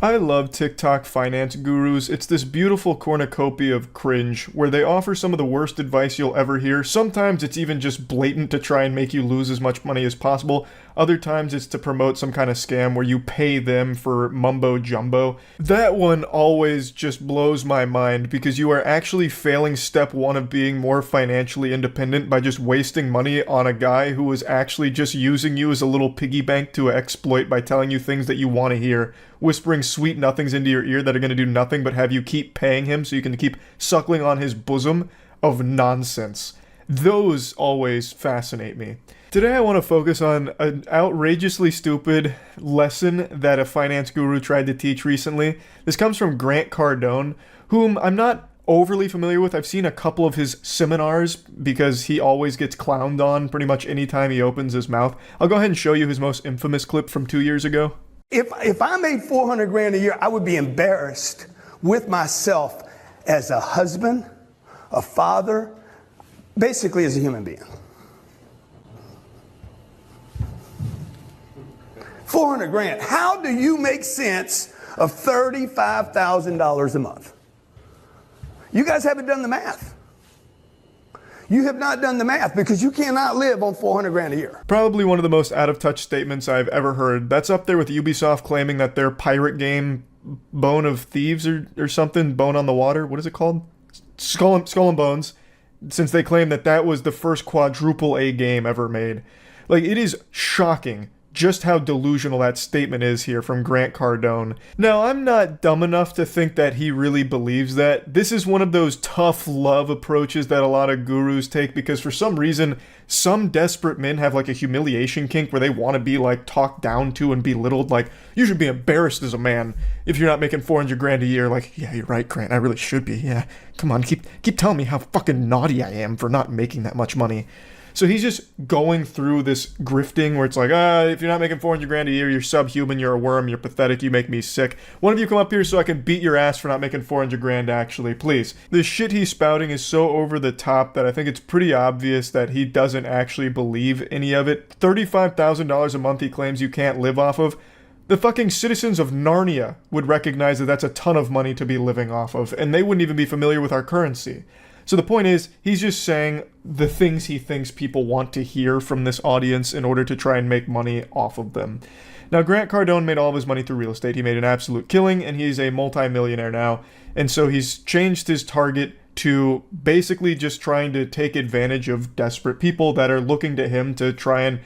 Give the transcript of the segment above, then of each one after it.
I love TikTok finance gurus. It's this beautiful cornucopia of cringe where they offer some of the worst advice you'll ever hear. Sometimes it's even just blatant to try and make you lose as much money as possible. Other times it's to promote some kind of scam where you pay them for mumbo jumbo. That one always just blows my mind because you are actually failing step one of being more financially independent by just wasting money on a guy who is actually just using you as a little piggy bank to exploit by telling you things that you want to hear, whispering sweet nothings into your ear that are going to do nothing but have you keep paying him so you can keep suckling on his bosom of nonsense. Those always fascinate me. Today I want to focus on an outrageously stupid lesson that a finance guru tried to teach recently. This comes from Grant Cardone, whom I'm not overly familiar with. I've seen a couple of his seminars because he always gets clowned on pretty much any time he opens his mouth. I'll go ahead and show you his most infamous clip from 2 years ago. If I made 400 grand a year, I would be embarrassed with myself as a husband, a father, basically as a human being. 400 grand. How do you make sense of $35,000 a month? You guys haven't done the math. You have not done the math because you cannot live on 400 grand a year. Probably one of the most out-of-touch statements I've ever heard. That's up there with Ubisoft claiming that their pirate game, Bone of Thieves or something, Bone on the Water, what is it called? Skull and Bones, since they claim that that was the first quadruple A game ever made. Like, it is shocking just how delusional that statement is here from Grant Cardone. Now, I'm not dumb enough to think that he really believes that. This is one of those tough love approaches that a lot of gurus take because for some reason, some desperate men have like a humiliation kink where they want to be like talked down to and belittled. Like, you should be embarrassed as a man if you're not making 400 grand a year. Like, yeah, you're right, Grant, I really should be. Yeah, come on, keep telling me how fucking naughty I am for not making that much money. So he's just going through this grifting where it's like, if you're not making 400 grand a year, you're subhuman, you're a worm, you're pathetic, you make me sick. One of you come up here so I can beat your ass for not making 400 grand actually, please. The shit he's spouting is so over the top that I think it's pretty obvious that he doesn't actually believe any of it. $35,000 a month he claims you can't live off of. The fucking citizens of Narnia would recognize that that's a ton of money to be living off of, and they wouldn't even be familiar with our currency. So the point is, he's just saying the things he thinks people want to hear from this audience in order to try and make money off of them. Now, Grant Cardone made all of his money through real estate. He made an absolute killing, and he's a multi-millionaire now. And so he's changed his target to basically just trying to take advantage of desperate people that are looking to him to try and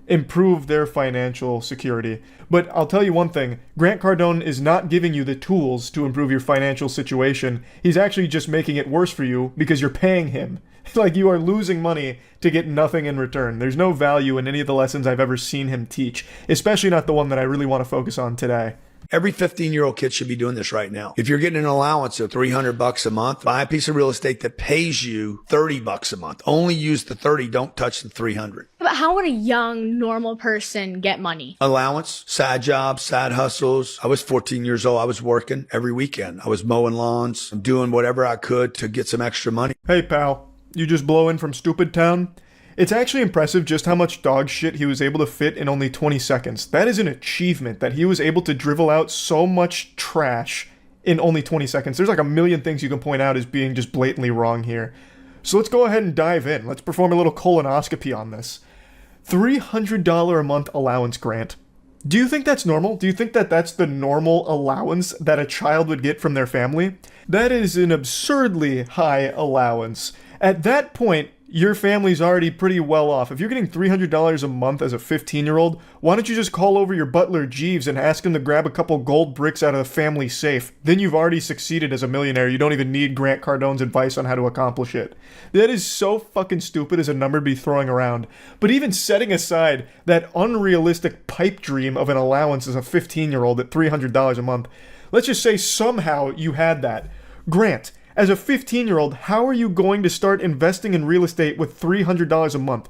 improve their financial security. But I'll tell you one thing, Grant Cardone is not giving you the tools to improve your financial situation. He's actually just making it worse for you because you're paying him. Like, you are losing money to get nothing in return. There's no value in any of the lessons I've ever seen him teach, especially not the one that I really want to focus on today. Every 15-year-old kid should be doing this right now. If you're getting an allowance of $300 a month, buy a piece of real estate that pays you $30 a month. Only use the 30, don't touch the 300. But how would a young, normal person get money? Allowance, side jobs, side hustles. I was 14 years old. I was working every weekend. I was mowing lawns, doing whatever I could to get some extra money. Hey, pal, you just blow in from Stupid Town? It's actually impressive just how much dog shit he was able to fit in only 20 seconds. That is an achievement, that he was able to drivel out so much trash in only 20 seconds. There's like a million things you can point out as being just blatantly wrong here. So let's go ahead and dive in. Let's perform a little colonoscopy on this. $300 a month allowance grant. Do you think that's normal? Do you think that that's the normal allowance that a child would get from their family? That is an absurdly high allowance. At that point, your family's already pretty well off. If you're getting $300 a month as a 15-year-old, why don't you just call over your butler Jeeves and ask him to grab a couple gold bricks out of the family safe? Then you've already succeeded as a millionaire. You don't even need Grant Cardone's advice on how to accomplish it. That is so fucking stupid as a number to be throwing around. But even setting aside that unrealistic pipe dream of an allowance as a 15-year-old at $300 a month, let's just say somehow you had that. Grant, as a 15-year-old, how are you going to start investing in real estate with $300 a month?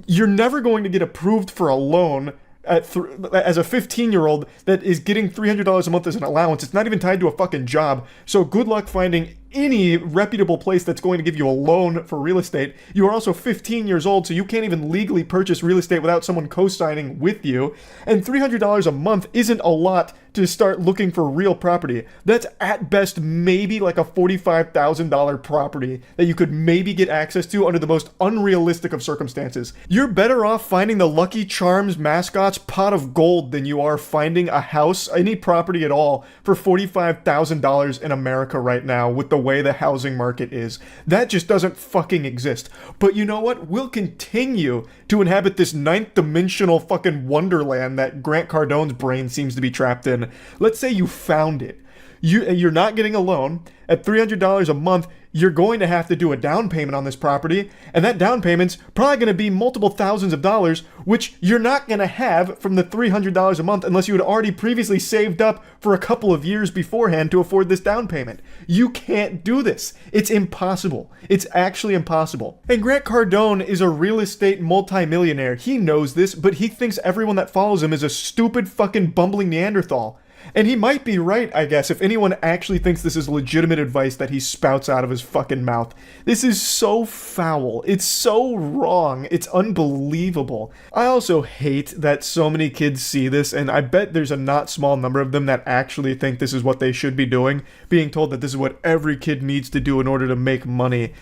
You're never going to get approved for a loan as a 15-year-old that is getting $300 a month as an allowance. It's not even tied to a fucking job. So good luck finding any reputable place that's going to give you a loan for real estate. You are also 15 years old, so you can't even legally purchase real estate without someone co-signing with you. And $300 a month isn't a lot to start looking for real property. That's at best maybe like a $45,000 property that you could maybe get access to under the most unrealistic of circumstances. You're better off finding the Lucky Charms mascot's pot of gold than you are finding a house, any property at all, for $45,000 in America right now with the way the housing market is. That just doesn't fucking exist. But you know what? We'll continue to inhabit this ninth dimensional fucking wonderland that Grant Cardone's brain seems to be trapped in. Let's say you found it. You're not getting a loan. At $300 a month, you're going to have to do a down payment on this property, and that down payment's probably going to be multiple thousands of dollars, which you're not going to have from the $300 a month unless you had already previously saved up for a couple of years beforehand to afford this down payment. You can't do this. It's impossible. It's actually impossible. And Grant Cardone is a real estate multimillionaire. He knows this, but he thinks everyone that follows him is a stupid fucking bumbling Neanderthal. And he might be right, I guess, if anyone actually thinks this is legitimate advice that he spouts out of his fucking mouth. This is so foul. It's so wrong. It's unbelievable. I also hate that so many kids see this, and I bet there's a not small number of them that actually think this is what they should be doing, being told that this is what every kid needs to do in order to make money.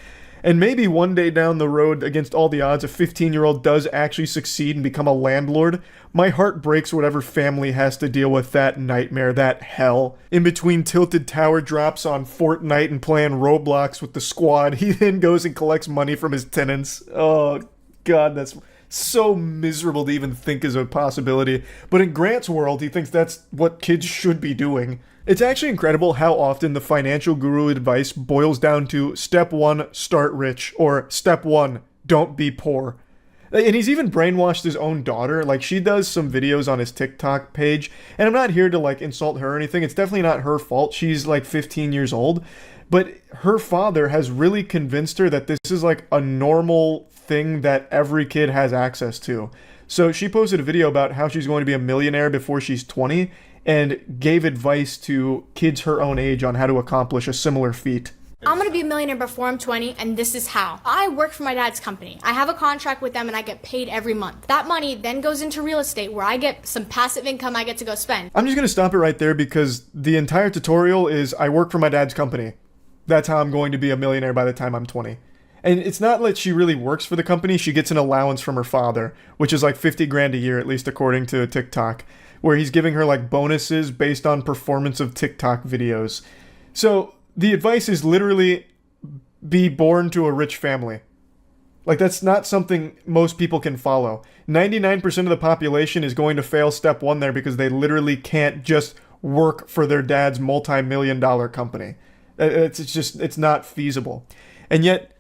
And maybe one day down the road, against all the odds, a 15-year-old does actually succeed and become a landlord. My heart breaks whatever family has to deal with that nightmare, that hell. In between tilted tower drops on Fortnite and playing Roblox with the squad, he then goes and collects money from his tenants. Oh, God, that's so miserable to even think is a possibility. But in Grant's world, he thinks that's what kids should be doing. It's actually incredible how often the financial guru advice boils down to step 1, start rich, or step 1, don't be poor. And he's even brainwashed his own daughter. Like, she does some videos on his TikTok page, and I'm not here to, like, insult her or anything. It's definitely not her fault. She's, like, 15 years old. But her father has really convinced her that this is, like, a normal thing that every kid has access to. So she posted a video about how she's going to be a millionaire before she's 20, and gave advice to kids her own age on how to accomplish a similar feat. I'm gonna be a millionaire before I'm 20, and this is how. I work for my dad's company. I have a contract with them, and I get paid every month. That money then goes into real estate, where I get some passive income I get to go spend. I'm just gonna stop it right there because the entire tutorial is I work for my dad's company. That's how I'm going to be a millionaire by the time I'm 20. And it's not like she really works for the company. She gets an allowance from her father, which is like 50 grand a year, at least according to TikTok, where he's giving her like bonuses based on performance of TikTok videos. So the advice is literally be born to a rich family. Like, that's not something most people can follow. 99% of the population is going to fail step 1 there because they literally can't just work for their dad's multi-million-dollar company. It's not feasible. And yet,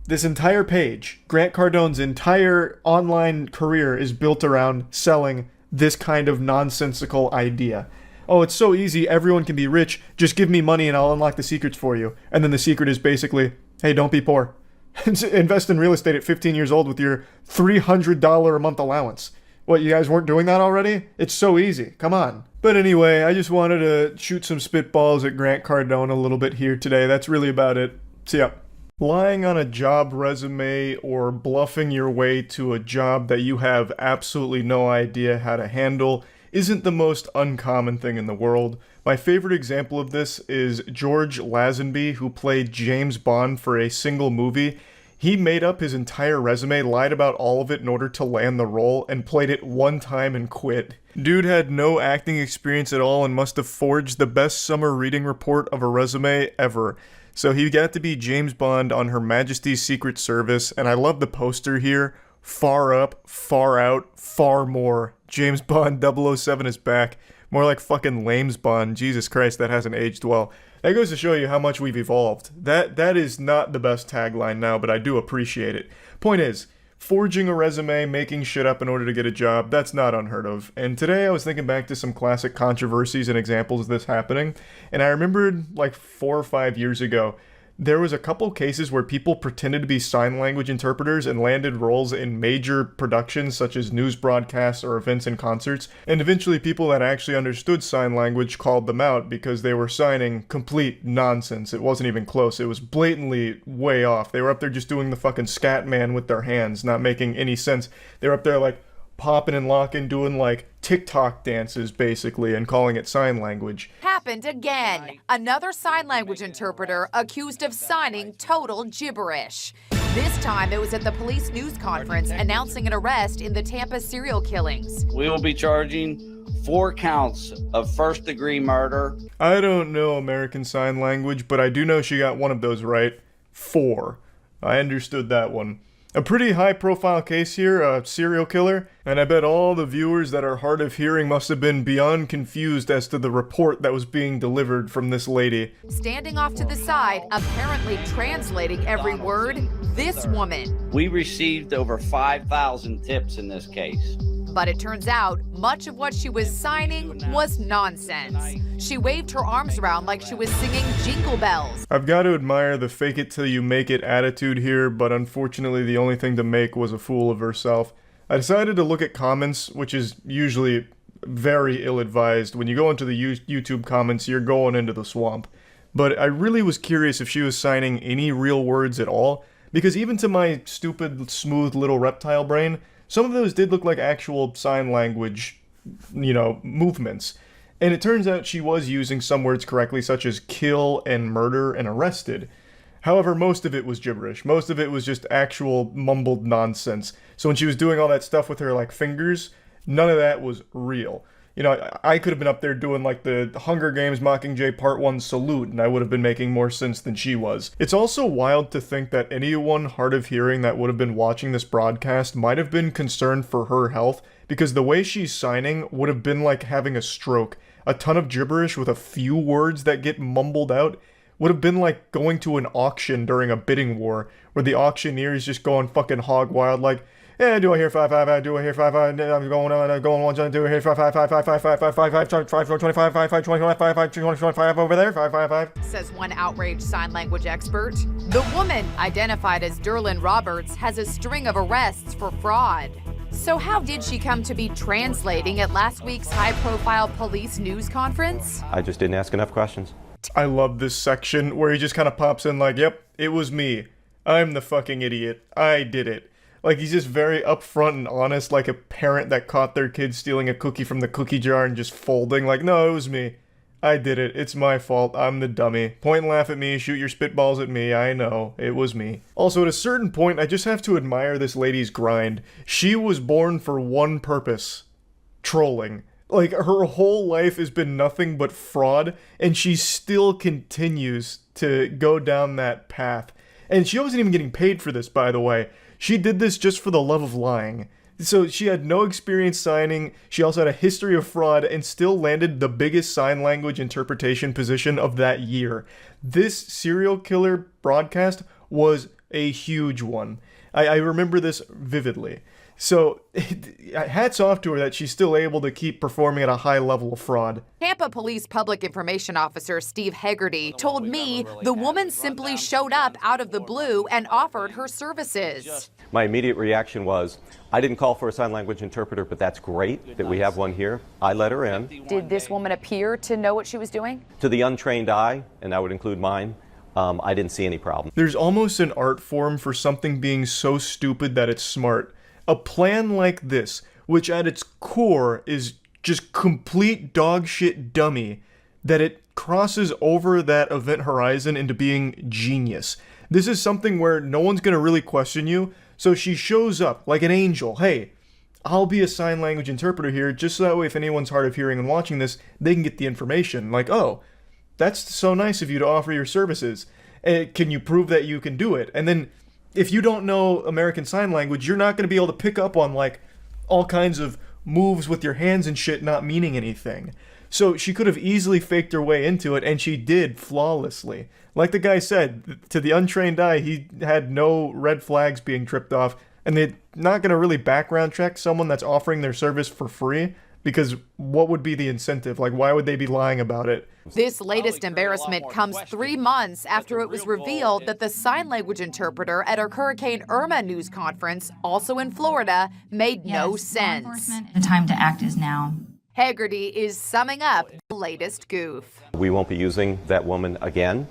this entire page, Grant Cardone's entire online career is built around selling this kind of nonsensical idea. Oh, it's so easy, everyone can be rich, just give me money and I'll unlock the secrets for you. And then the secret is basically, hey, don't be poor. Invest in real estate at 15 years old with your $300 a month allowance. What, you guys weren't doing that already? It's so easy, come on. But anyway, I just wanted to shoot some spitballs at Grant Cardone a little bit here today. That's really about it. See ya. Lying on a job resume or bluffing your way to a job that you have absolutely no idea how to handle isn't the most uncommon thing in the world. My favorite example of this is George Lazenby, who played James Bond for a single movie. He made up his entire resume, lied about all of it in order to land the role, and played it one time and quit. Dude had no acting experience at all and must have forged the best summer reading report of a resume ever. So he got to be James Bond on Her Majesty's Secret Service, and I love the poster here. Far up, far out, far more. James Bond 007 is back. More like fucking Lames Bond. Jesus Christ, that hasn't aged well. That goes to show you how much we've evolved. That is not the best tagline now, but I do appreciate it. Point is, forging a resume, making shit up in order to get a job, that's not unheard of. And today I was thinking back to some classic controversies and examples of this happening, and I remembered like 4 or 5 years ago, there was a couple cases where people pretended to be sign language interpreters and landed roles in major productions such as news broadcasts or events and concerts, and eventually people that actually understood sign language called them out because they were signing complete nonsense. It wasn't even close. It was blatantly way off. They were up there just doing the fucking scat man with their hands, not making any sense. They were up there like popping and locking, doing like TikTok dances basically, and calling it sign language. Happened again. Another sign language interpreter accused of signing total gibberish. This time it was at the police news conference announcing an arrest in the Tampa serial killings. We will be charging 4 counts of first-degree murder. I don't know American Sign Language, but I do know she got one of those right. 4. I understood that one. A pretty high-profile case here, a serial killer, and I bet all the viewers that are hard of hearing must have been beyond confused as to the report that was being delivered from this lady. Standing off to the side, apparently translating every word, this woman. We received over 5,000 tips in this case. But it turns out much of what she was signing was nonsense. She waved her arms around like she was singing Jingle Bells. I've got to admire the fake it till you make it attitude here, but unfortunately the only thing to make was a fool of herself. I decided to look at comments, which is usually very ill-advised. When you go into the YouTube comments, you're going into the swamp. But I really was curious if she was signing any real words at all, because even to my stupid, smooth little reptile brain, some of those did look like actual sign language, movements. And it turns out she was using some words correctly, such as kill and murder and arrested. However, most of it was gibberish. Most of it was just actual mumbled nonsense. So when she was doing all that stuff with her, fingers, none of that was real. I could have been up there doing, the Hunger Games Mockingjay Part 1 salute, and I would have been making more sense than she was. It's also wild to think that anyone hard of hearing that would have been watching this broadcast might have been concerned for her health, because the way she's signing would have been like having a stroke. A ton of gibberish with a few words that get mumbled out would have been like going to an auction during a bidding war, where the auctioneer is just going fucking hog wild, like, yeah, do I hear 5 5? Do I hear 5 5? I'm going one, do I hear 5 5 5 5 5 5 5 5 5 5 25 5 5 25 5 5 25 over there 5 5 5? Says one outraged sign language expert. The woman, identified as Derlin Roberts, has a string of arrests for fraud. So how did she come to be translating at last week's high-profile police news conference? I just didn't ask enough questions. I love this section where he just kind of pops in like, yep, it was me. I'm the fucking idiot. I did it. Like, he's just very upfront and honest, like a parent that caught their kid stealing a cookie from the cookie jar and just folding, like, no, it was me. I did it. It's my fault. I'm the dummy. Point and laugh at me, shoot your spitballs at me. I know. It was me. Also, at a certain point, I just have to admire this lady's grind. She was born for one purpose. Trolling. Like, her whole life has been nothing but fraud, and she still continues to go down that path. And she wasn't even getting paid for this, by the way. She did this just for the love of lying. So she had no experience signing, she also had a history of fraud, and still landed the biggest sign language interpretation position of that year. This serial killer broadcast was a huge one. I remember this vividly. So, hats off to her that she's still able to keep performing at a high level of fraud. Tampa Police Public Information Officer Steve Hegarty told me the woman simply showed up out of the blue and offered her services. My immediate reaction was, I didn't call for a sign language interpreter, but that's great that we have one here. I let her in. Did this woman appear to know what she was doing? To the untrained eye, and that would include mine, I didn't see any problem. There's almost an art form for something being so stupid that it's smart. A plan like this, which at its core is just complete dogshit dummy, that it crosses over that event horizon into being genius. This is something where no one's gonna really question you, so she shows up like an angel. Hey, I'll be a sign language interpreter here, just so that way if anyone's hard of hearing and watching this, they can get the information. Like, oh, that's so nice of you to offer your services. Can you prove that you can do it? And then, if you don't know American Sign Language, you're not going to be able to pick up on, like, all kinds of moves with your hands and shit not meaning anything. So she could have easily faked her way into it, and she did flawlessly. Like the guy said, to the untrained eye, he had no red flags being tripped off, and they're not going to really background check someone that's offering their service for free, Because what would be the incentive? Like, why would they be lying about it? This latest embarrassment comes 3 months after it was revealed that the sign language interpreter at a Hurricane Irma news conference, also in Florida, made no sense. The time to act is now. Haggerty is summing up the latest goof. We won't be using that woman again.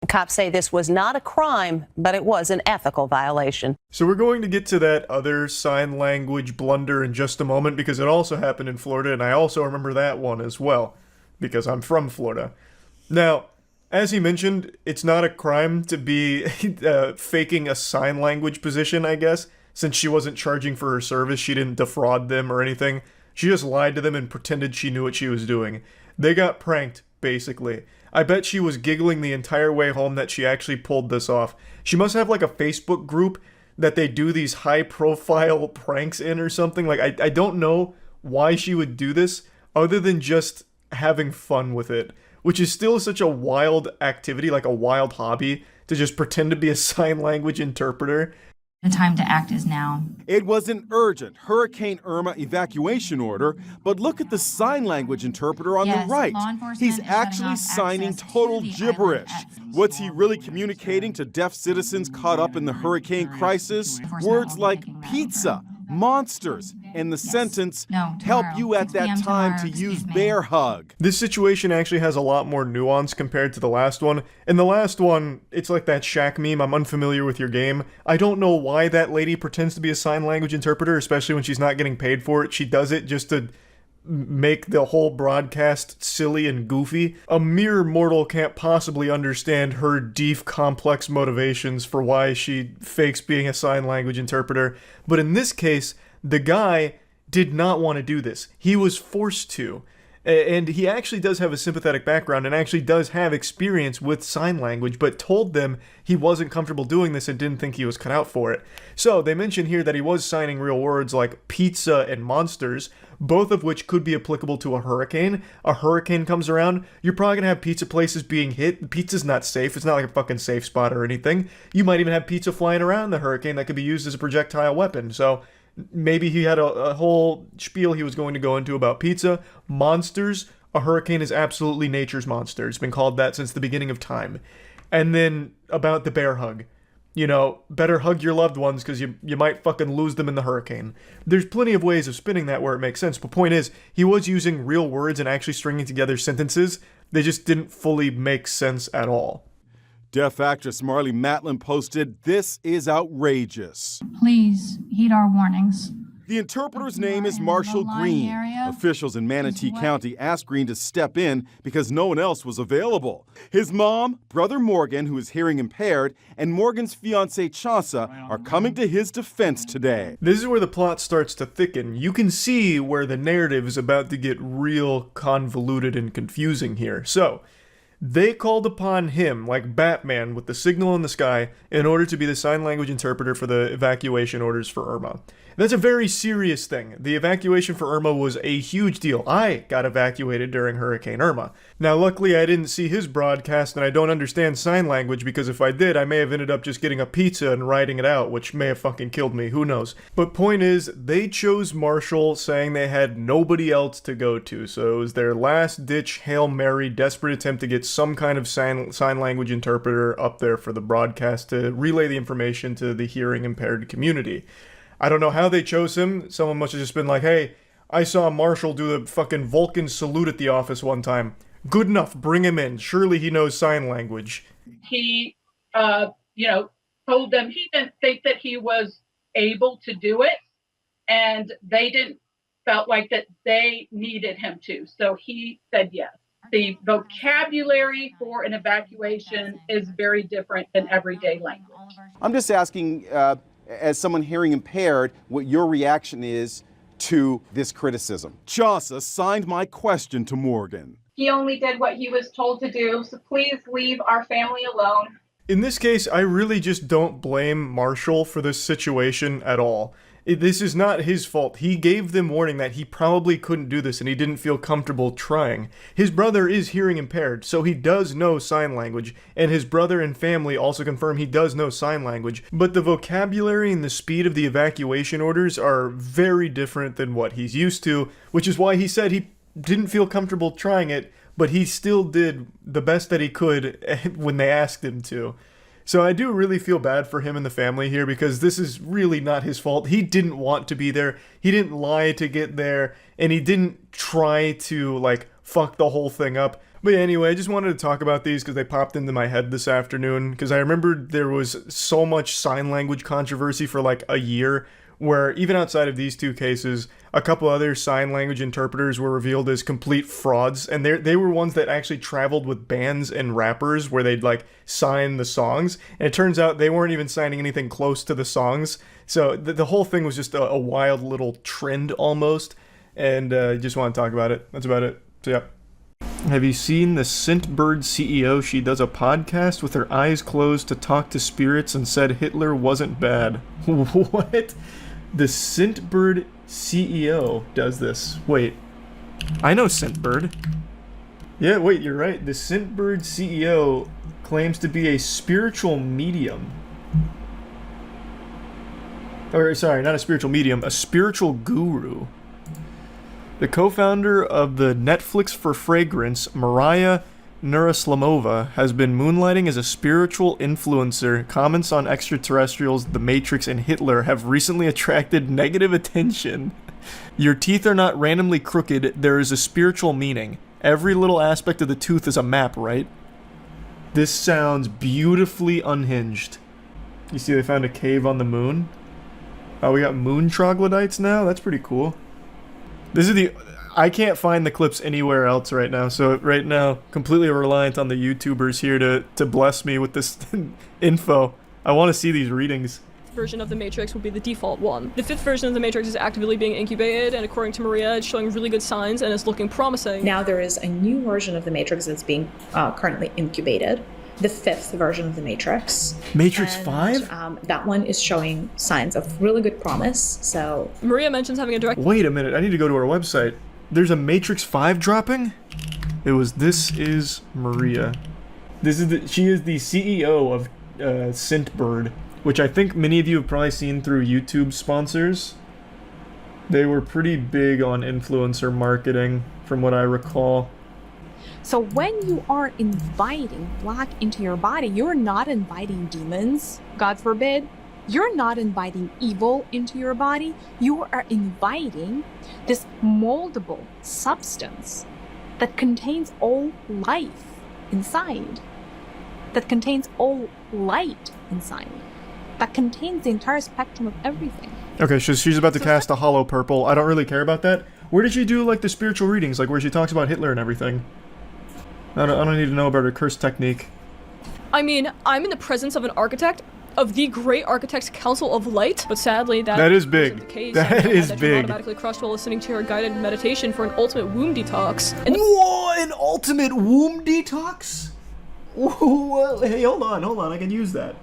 Cops say this was not a crime, but it was an ethical violation. So we're going to get to that other sign language blunder in just a moment, because it also happened in Florida, and I also remember that one as well, because I'm from Florida. Now, as he mentioned, it's not a crime to be faking a sign language position, I guess. Since she wasn't charging for her service, she didn't defraud them or anything. She just lied to them and pretended she knew what she was doing. They got pranked, basically. I bet she was giggling the entire way home that she actually pulled this off. She must have like a Facebook group that they do these high-profile pranks in or something. Like, I don't know why she would do this other than just having fun with it, which is still such a wild activity, like a wild hobby, to just pretend to be a sign language interpreter. The time to act is now. It was an urgent Hurricane Irma evacuation order, but look at the sign language interpreter on the right. He's actually signing total gibberish. What's he really communicating to deaf citizens caught up in the hurricane crisis? Words like pizza, monsters, and the sentence, help you at that time to use bear hug. This situation actually has a lot more nuance compared to the last one. In the last one, it's like that Shaq meme, I'm unfamiliar with your game. I don't know why that lady pretends to be a sign language interpreter, especially when she's not getting paid for it. She does it just to make the whole broadcast silly and goofy. A mere mortal can't possibly understand her deep, complex motivations for why she fakes being a sign language interpreter. But in this case, the guy did not want to do this. He was forced to. And he actually does have a sympathetic background and actually does have experience with sign language, but told them he wasn't comfortable doing this and didn't think he was cut out for it. So they mention here that he was signing real words like pizza and monsters, both of which could be applicable to a hurricane. A hurricane comes around, you're probably going to have pizza places being hit. Pizza's not safe. It's not like a fucking safe spot or anything. You might even have pizza flying around the hurricane that could be used as a projectile weapon. So maybe he had a whole spiel he was going to go into about pizza. Monsters. A hurricane is absolutely nature's monster. It's been called that since the beginning of time. And then about the bear hug. You know, better hug your loved ones because you might fucking lose them in the hurricane. There's plenty of ways of spinning that where it makes sense. But point is, he was using real words and actually stringing together sentences. They just didn't fully make sense at all. Deaf actress Marlee Matlin posted, "This is outrageous." Please heed our warnings. The interpreter's name is Marshall Green. Officials in Manatee County asked Green to step in because no one else was available. His mom, brother Morgan, who is hearing impaired, and Morgan's fiancée Chauncey are coming to his defense today. This is where the plot starts to thicken. You can see where the narrative is about to get real convoluted and confusing here. So, they called upon him, like Batman with the signal in the sky, in order to be the sign language interpreter for the evacuation orders for Irma. That's a very serious thing. The evacuation for Irma was a huge deal. I got evacuated during Hurricane Irma. Now, luckily, I didn't see his broadcast, and I don't understand sign language, because if I did, I may have ended up just getting a pizza and writing it out, which may have fucking killed me. Who knows? But point is, they chose Marshall, saying they had nobody else to go to, so it was their last-ditch Hail Mary, desperate attempt to get some kind of sign language interpreter up there for the broadcast to relay the information to the hearing-impaired community. I don't know how they chose him. Someone must have just been like, hey, I saw Marshall do the fucking Vulcan salute at the office one time. Good enough, bring him in. Surely he knows sign language. He, told them he didn't think that he was able to do it, and felt like that they needed him to. So he said yes. The vocabulary for an evacuation is very different than everyday language. I'm just asking, as someone hearing impaired, what your reaction is to this criticism. Chauncey signed my question to Morgan. He only did what he was told to do, so please leave our family alone. In this case, I really just don't blame Marshall for this situation at all. This is not his fault. He gave them warning that he probably couldn't do this and he didn't feel comfortable trying. His brother is hearing impaired, so he does know sign language, and his brother and family also confirm he does know sign language, but the vocabulary and the speed of the evacuation orders are very different than what he's used to, which is why he said he didn't feel comfortable trying it, but he still did the best that he could when they asked him to. So I do really feel bad for him and the family here, because this is really not his fault. He didn't want to be there. He didn't lie to get there, and he didn't try to, like, fuck the whole thing up. But anyway, I just wanted to talk about these because they popped into my head this afternoon, because I remembered there was so much sign language controversy for like a year, where even outside of these two cases, a couple other sign language interpreters were revealed as complete frauds, and they were ones that actually traveled with bands and rappers where they'd like sign the songs, and it turns out they weren't even signing anything close to the songs, so the whole thing was just a wild little trend almost, and just want to talk about it. That's about it. So yeah. Have you seen the Scentbird CEO? She does a podcast with her eyes closed to talk to spirits and said Hitler wasn't bad. What? The Scentbird CEO does this. Wait. I know Scentbird. Yeah, wait, you're right. The Scentbird CEO claims to be a spiritual medium. Or, sorry, not a spiritual medium, a spiritual guru. The co-founder of the Netflix for Fragrance, Mariah Nuraslamova, has been moonlighting as a spiritual influencer. Comments on extraterrestrials, The Matrix, and Hitler have recently attracted negative attention. Your teeth are not randomly crooked, there is a spiritual meaning. Every little aspect of the tooth is a map, right? This sounds beautifully unhinged. You see they found a cave on the moon? Oh, we got moon troglodytes now? That's pretty cool. This is I can't find the clips anywhere else right now, so right now, completely reliant on the YouTubers here to bless me with this info. I want to see these readings. Version of the Matrix would be the default one. The 5th version of the Matrix is actively being incubated, and according to Maria, it's showing really good signs and is looking promising. Now there is a new version of the Matrix that's being currently incubated. The 5th version of the Matrix. Matrix and, 5? That one is showing signs of really good promise, so... Maria mentions having a direct... Wait a minute, I need to go to our website. There's a Matrix 5 dropping? This is Maria. She is the CEO of Scentbird, which I think many of you have probably seen through YouTube sponsors. They were pretty big on influencer marketing, from what I recall. So when you are inviting black into your body, you're not inviting demons, God forbid. You're not inviting evil into your body. You are inviting this moldable substance that contains all life inside, that contains all light inside, that contains the entire spectrum of everything. Okay, so she's about to cast a hollow purple. I don't really care about that. Where did she do like the spiritual readings, like where she talks about Hitler and everything? I don't need to know about her curse technique. I mean, I'm in the presence of an architect, of the Great Architects Council of Light, but sadly that is big. The case. That is big. You're automatically crushed while listening to your guided meditation for an ultimate womb detox. And whoa, an ultimate womb detox? Whoa, hey, hold on, I can use that.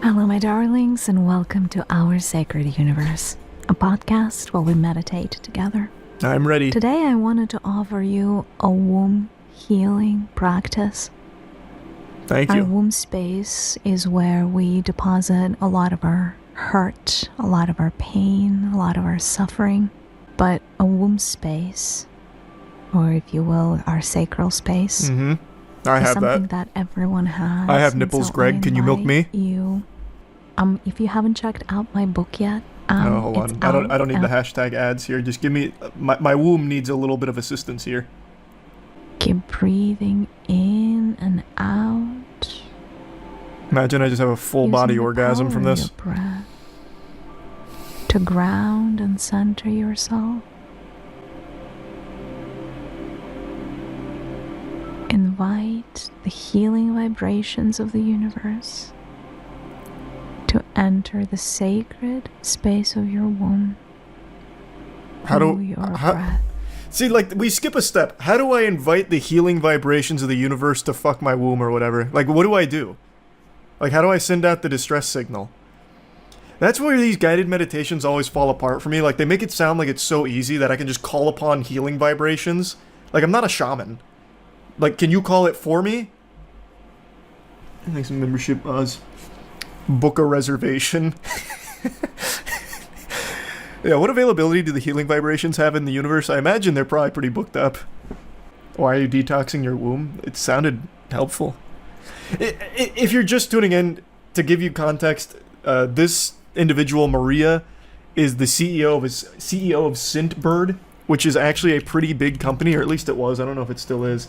Hello, my darlings, and welcome to Our Sacred Universe, a podcast where we meditate together. I'm ready. Today I wanted to offer you a womb healing practice. Thank you. Our womb space is where we deposit a lot of our hurt, a lot of our pain, a lot of our suffering. But a womb space, or if you will, our sacral space, I have something that everyone has. I have nipples, Greg. Can you milk me? If you haven't checked out my book yet, no, hold on. I don't need the hashtag ads here. Just give me my womb needs a little bit of assistance here. Keep breathing in and out. Imagine I just have a full body orgasm from this. Your breath to ground and center yourself. Invite the healing vibrations of the universe to enter the sacred space of your womb. See, like, we skip a step. How do I invite the healing vibrations of the universe to fuck my womb or whatever? Like, what do I do? Like, how do I send out the distress signal? That's where these guided meditations always fall apart for me. Like, they make it sound like it's so easy that I can just call upon healing vibrations. Like, I'm not a shaman. Like, can you call it for me? Thanks for membership, Oz. Book a reservation. Yeah, what availability do the healing vibrations have in the universe? I imagine they're probably pretty booked up. Why are you detoxing your womb? It sounded helpful. If you're just tuning in, to give you context, this individual, Maria, is the CEO of Scentbird, which is actually a pretty big company, or at least it was. I don't know if it still is.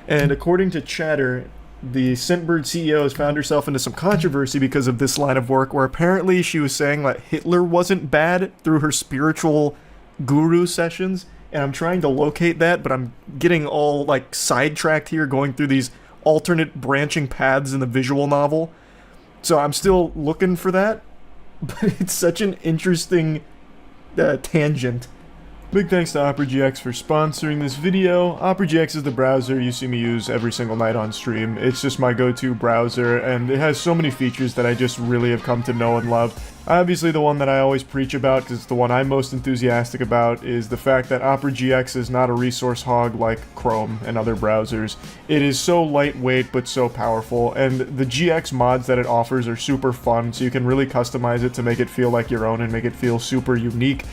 And according to Chatter, the Scentbird CEO has found herself into some controversy because of this line of work, where apparently she was saying that Hitler wasn't bad through her spiritual guru sessions. And I'm trying to locate that, but I'm getting all, like, sidetracked here, going through these alternate branching paths in the visual novel. So I'm still looking for that, but it's such an interesting tangent. Big thanks to Opera GX for sponsoring this video. Opera GX is the browser you see me use every single night on stream. It's just my go-to browser, and it has so many features that I just really have come to know and love. Obviously, the one that I always preach about, because it's the one I'm most enthusiastic about, is the fact that Opera GX is not a resource hog like Chrome and other browsers. It is so lightweight but so powerful, and the GX mods that it offers are super fun, so you can really customize it to make it feel like your own and make it feel super unique.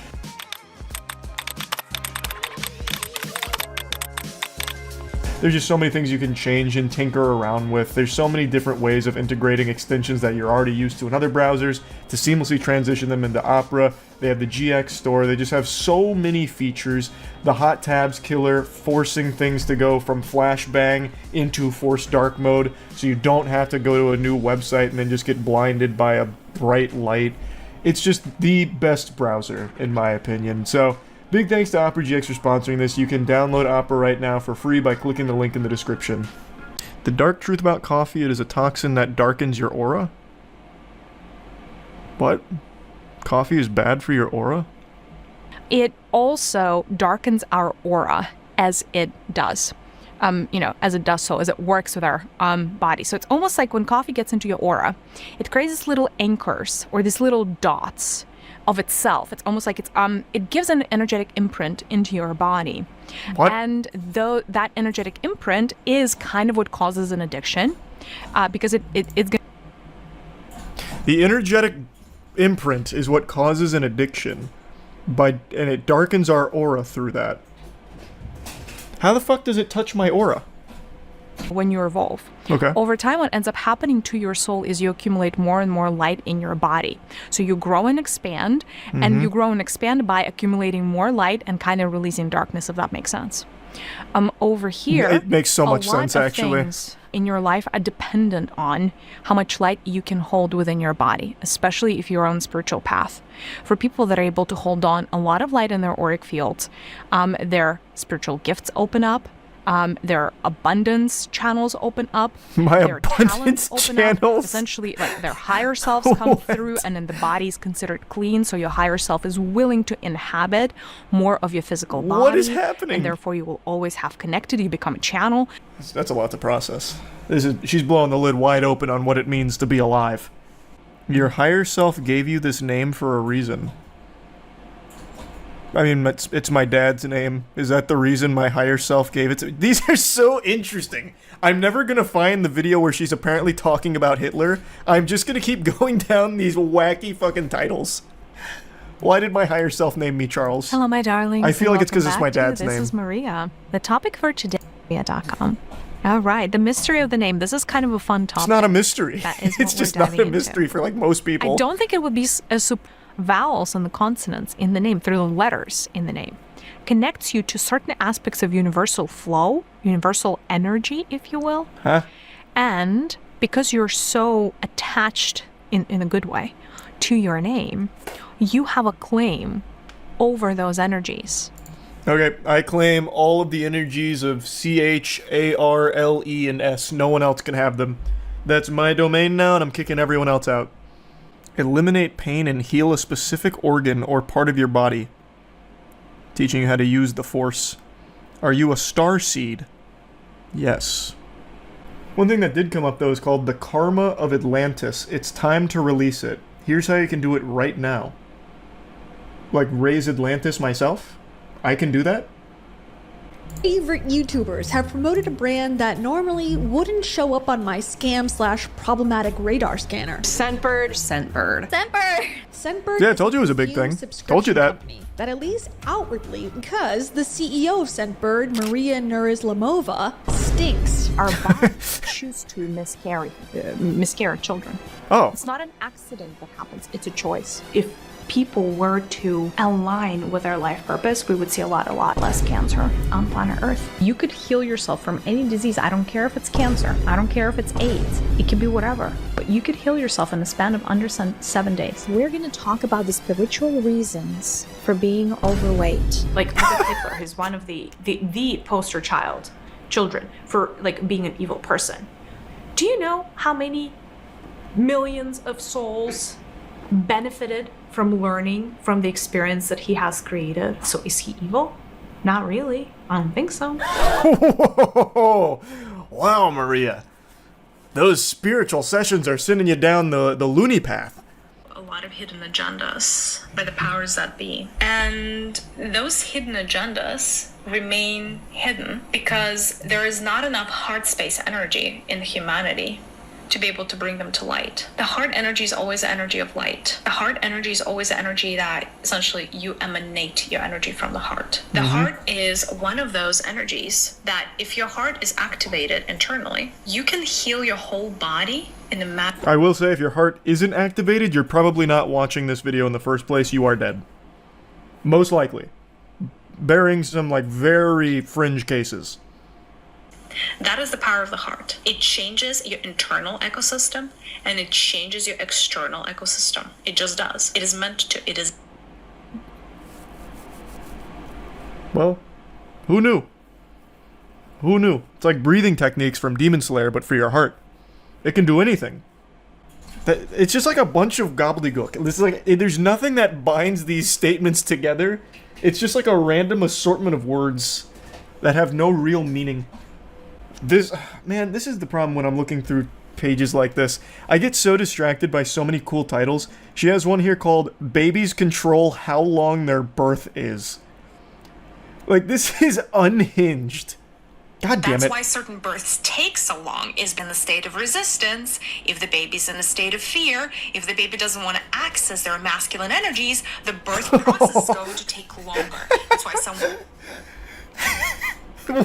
There's just so many things you can change and tinker around with. There's so many different ways of integrating extensions that you're already used to in other browsers to seamlessly transition them into Opera. They have the GX store. They just have so many features. The hot tabs killer, forcing things to go from flashbang into forced dark mode, so you don't have to go to a new website and then just get blinded by a bright light. It's just the best browser, in my opinion. So, big thanks to Opera GX for sponsoring this. You can download Opera right now for free by clicking the link in the description. The dark truth about coffee, it is a toxin that darkens your aura? What? Coffee is bad for your aura? It also darkens our aura as it does. As it does so, as it works with our body. So it's almost like when coffee gets into your aura, it creates these little anchors, or these little dots of itself. It's almost like it gives an energetic imprint into your body. What? And though that energetic imprint is kind of what causes an addiction, because it's gonna... The energetic imprint is what causes an addiction, and it darkens our aura through that. How the fuck does it touch my aura? When you evolve. Okay. Over time, what ends up happening to your soul is you accumulate more and more light in your body. So you grow and expand, and you grow and expand by accumulating more light and kind of releasing darkness, if that makes sense. Over here, it makes so much sense, a lot of actually. things in your life are dependent on how much light you can hold within your body, especially if you're on spiritual path. For people that are able to hold on a lot of light in their auric fields, their spiritual gifts open up. Their abundance channels open up. Their talents open up. Essentially, like, their higher selves come through, and then the body is considered clean, so your higher self is willing to inhabit more of your physical body. What is happening? And therefore, you will always have connected. You become a channel. That's a lot to process. She's blowing the lid wide open on what it means to be alive. Your higher self gave you this name for a reason. I mean, it's my dad's name. Is that the reason my higher self gave it to me? These are so interesting. I'm never going to find the video where she's apparently talking about Hitler. I'm just going to keep going down these wacky fucking titles. Why did my higher self name me Charles? Hello, my darlings. I feel like it's because it's my dad's name. This is Maria. The topic for today is Maria.com. All right, the mystery of the name. This is kind of a fun topic. It's not a mystery. That is It's just not a mystery for, like, most people. I don't think it would be vowels and the consonants in the name, through the letters in the name, connects you to certain aspects of universal flow, universal energy, if you will. Huh? And because you're so attached, in a good way, to your name, you have a claim over those energies. Okay, I claim all of the energies of C-H-A-R-L-E and S. No one else can have them. That's my domain now, and I'm kicking everyone else out. Eliminate pain and heal a specific organ or part of your body. Teaching you how to use the Force. Are you a star seed? Yes. One thing that did come up, though, is called the Karma of Atlantis. It's time to release it. here's how you can do it right now. Like, raise Atlantis myself? I can do that? Favorite YouTubers have promoted a brand that normally wouldn't show up on my scam/problematic radar scanner. Scentbird. Scentbird. Yeah, I told you it was a big thing. Told you that. That at least outwardly, because the CEO of Scentbird, Maria Nurislamova, stinks. Our bodies choose to miscarry children. Oh. It's not an accident that happens. It's a choice. If people were to align with their life purpose, we would see a lot less cancer on planet Earth. You could heal yourself from any disease. I don't care if it's cancer. I don't care if it's AIDS. It could be whatever. But you could heal yourself in a span of under 7 days. We're going to talk about the spiritual reasons for being overweight. Like Hitler, who's one of the poster children for like being an evil person. Do you know how many millions of souls benefited from learning from the experience that he has created? So is he evil? Not really. I don't think so. Wow, Maria. Those spiritual sessions are sending you down the loony path. A lot of hidden agendas by the powers that be. And those hidden agendas remain hidden because there is not enough heart space energy in humanity to be able to bring them to light. The heart energy is always the energy of light. The heart energy is always the energy that essentially you emanate your energy from the heart. The heart is one of those energies that if your heart is activated internally, you can heal your whole body in a matter. I will say, if your heart isn't activated, you're probably not watching this video in the first place. You are dead. Most likely. Bearing some, like, very fringe cases. That is the power of the heart. It changes your internal ecosystem and it changes your external ecosystem. It just does. It is meant to. It is. Well, who knew? Who knew? It's like breathing techniques from Demon Slayer, but for your heart. It can do anything. It's just like a bunch of gobbledygook. It's like, there's nothing that binds these statements together. It's just like a random assortment of words that have no real meaning. This is the problem when I'm looking through pages like this. I get so distracted by so many cool titles. She has one here called Babies Control How Long Their Birth Is. Like, this is unhinged. God damn it. That's why certain births take so long, is in the state of resistance. If the baby's in a state of fear, if the baby doesn't want to access their masculine energies, the birth process is going to take longer. That's why someone...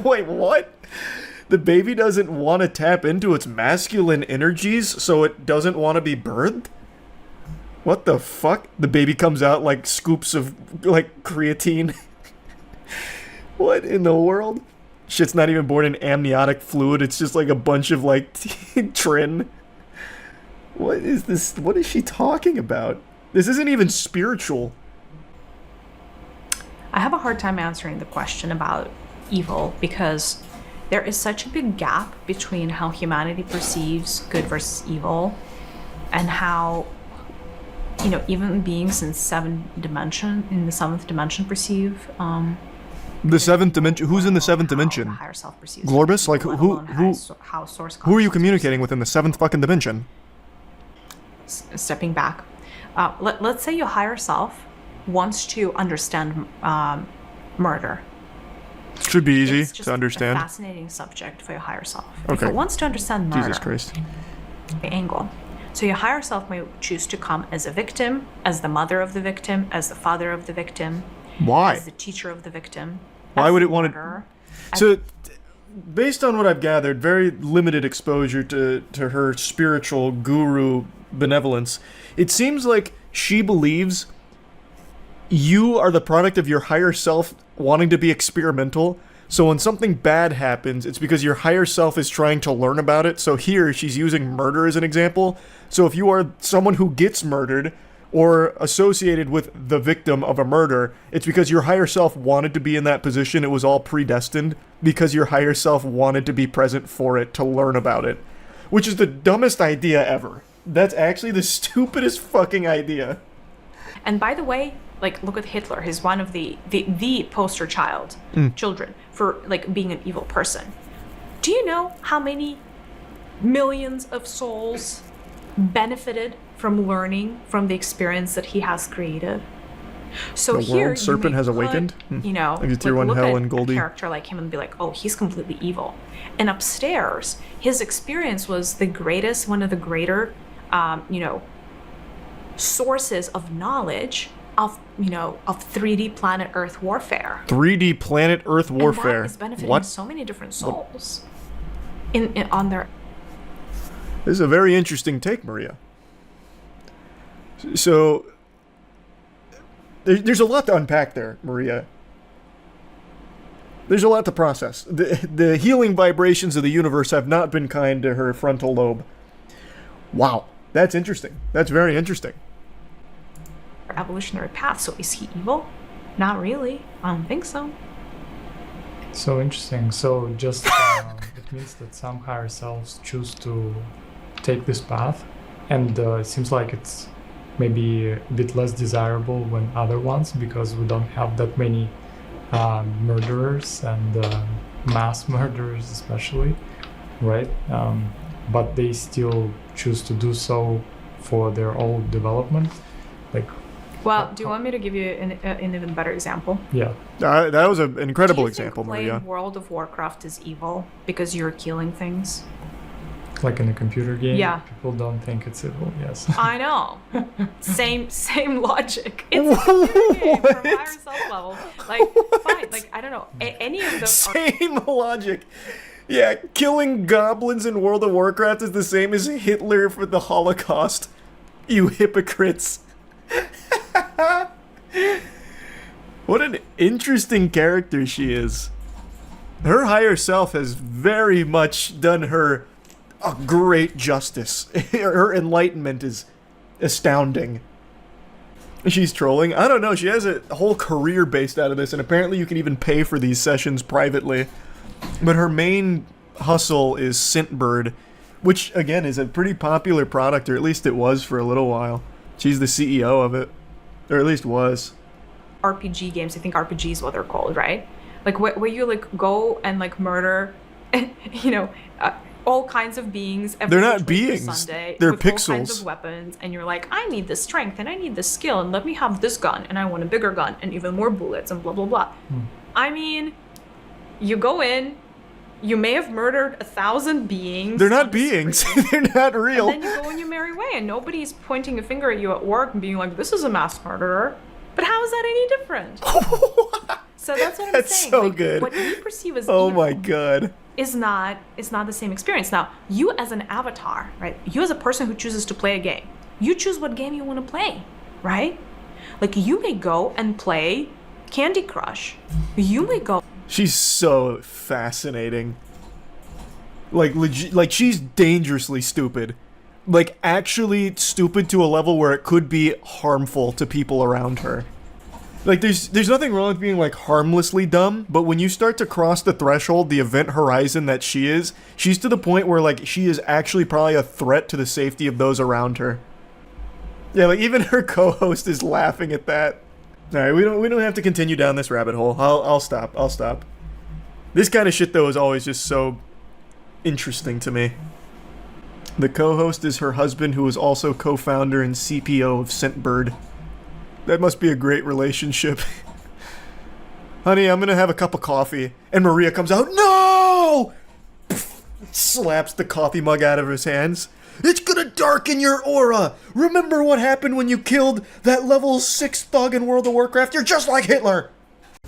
Wait, what? The baby doesn't want to tap into its masculine energies, so it doesn't want to be birthed? What the fuck? The baby comes out like scoops of, like, creatine. What in the world? Shit's not even born in amniotic fluid, it's just like a bunch of, like, trin. What is this? What is she talking about? This isn't even spiritual. I have a hard time answering the question about evil because there is such a big gap between how humanity perceives good versus evil and how, you know, even beings in the seventh dimension perceive. The seventh dimension? Who's in the seventh dimension? Higher self perceives. Glorbus? Like, who are you communicating with in the seventh fucking dimension? Stepping back. Let's say your higher self wants to understand murder. Should be easy It's just to understand. A fascinating subject for your higher self. Okay. If it wants to understand murder, Jesus Christ. Angle. So your higher self may choose to come as a victim, as the mother of the victim, as the father of the victim. Why? As the teacher of the victim. Why would it want to? So, based on what I've gathered, very limited exposure to her spiritual guru benevolence, it seems like she believes you are the product of your higher self wanting to be experimental. So when something bad happens, it's because your higher self is trying to learn about it. So here, she's using murder as an example. So if you are someone who gets murdered or associated with the victim of a murder, it's because your higher self wanted to be in that position. It was all predestined because your higher self wanted to be present for it, to learn about it. Which is the dumbest idea ever. That's actually the stupidest fucking idea. And by the way, like, look at Hitler. He's one of the poster children for, like, being an evil person. Do you know how many millions of souls benefited from learning from the experience that he has created. So The here, world serpent has awakened? you know, Like a tier 1 look hell at and Goldie. a character like him and be like, oh, he's completely evil. And upstairs, his experience was the greatest, one of the greater, you know, sources of knowledge of, you know, of 3D planet Earth warfare. 3D planet Earth warfare. And that is benefiting What? so many different souls on their. This is a very interesting take, Maria. So, there's a lot to unpack there, Maria. There's a lot to process. The healing vibrations of the universe have not been kind to her frontal lobe. Wow, that's interesting. That's very interesting. Evolutionary path. So is he evil? Not really. I don't think so. So interesting. So just it means that some higher selves choose to take this path, and it seems like it's maybe a bit less desirable when other ones, because we don't have that many murderers and mass murderers especially, right? But they still choose to do so for their own development. Like, well, do you want me to give you an even better example? yeah. That was an incredible Do you example, think playing Maria. World of Warcraft is evil because you're killing things? Like in a computer game, Yeah. people don't think it's evil, yes. I know. Same logic. It's a computer game from higher self level. Like, fine. Like, I don't know. Any of those Same logic. Yeah, killing goblins in World of Warcraft is the same as Hitler for the Holocaust. You hypocrites. What an interesting character she is. Her higher self has very much done her a great justice. Her enlightenment is astounding. She's trolling. I don't know. She has a whole career based out of this, and apparently you can even pay for these sessions privately. But her main hustle is Scentbird, which, again, is a pretty popular product, or at least it was for a little while. She's the CEO of it. Or at least was. RPG games, I think RPG is what they're called, right? Like, where you, like, go and, like, murder, you know, all kinds of beings. They're not beings. Sunday, They're with pixels. all kinds of weapons, and you're like, I need this strength, and I need this skill, and let me have this gun, and I want a bigger gun, and even more bullets, and blah, blah, blah. I mean, you go in, you may have murdered 1,000 beings. They're not beings. They're not real. And then you go on your merry way, and nobody's pointing a finger at you at work and being like, this is a mass murderer. But how is that any different? So that's what I'm That's saying. so Like, good. What you perceive as Oh evil my god. is not the same experience. Now, you as an avatar, right? You as a person who chooses to play a game, you choose what game you want to play, right? Like, you may go and play Candy Crush. You may go. She's so fascinating. Like, like she's dangerously stupid. Like, actually stupid to a level where it could be harmful to people around her. Like, there's nothing wrong with being, like, harmlessly dumb, but when you start to cross the threshold, the event horizon that she is, she's to the point where, like, she is actually probably a threat to the safety of those around her. Yeah, like, even her co-host is laughing at that. Alright, we don't have to continue down this rabbit hole. I'll stop. This kind of shit, though, is always just so interesting to me. The co-host is her husband, who is also co-founder and CPO of Scentbird. That must be a great relationship. Honey, I'm gonna have a cup of coffee. And Maria comes out, no! Slaps the coffee mug out of his hands. It's gonna darken your aura! Remember what happened when you killed that level 6 thug in World of Warcraft? You're just like Hitler!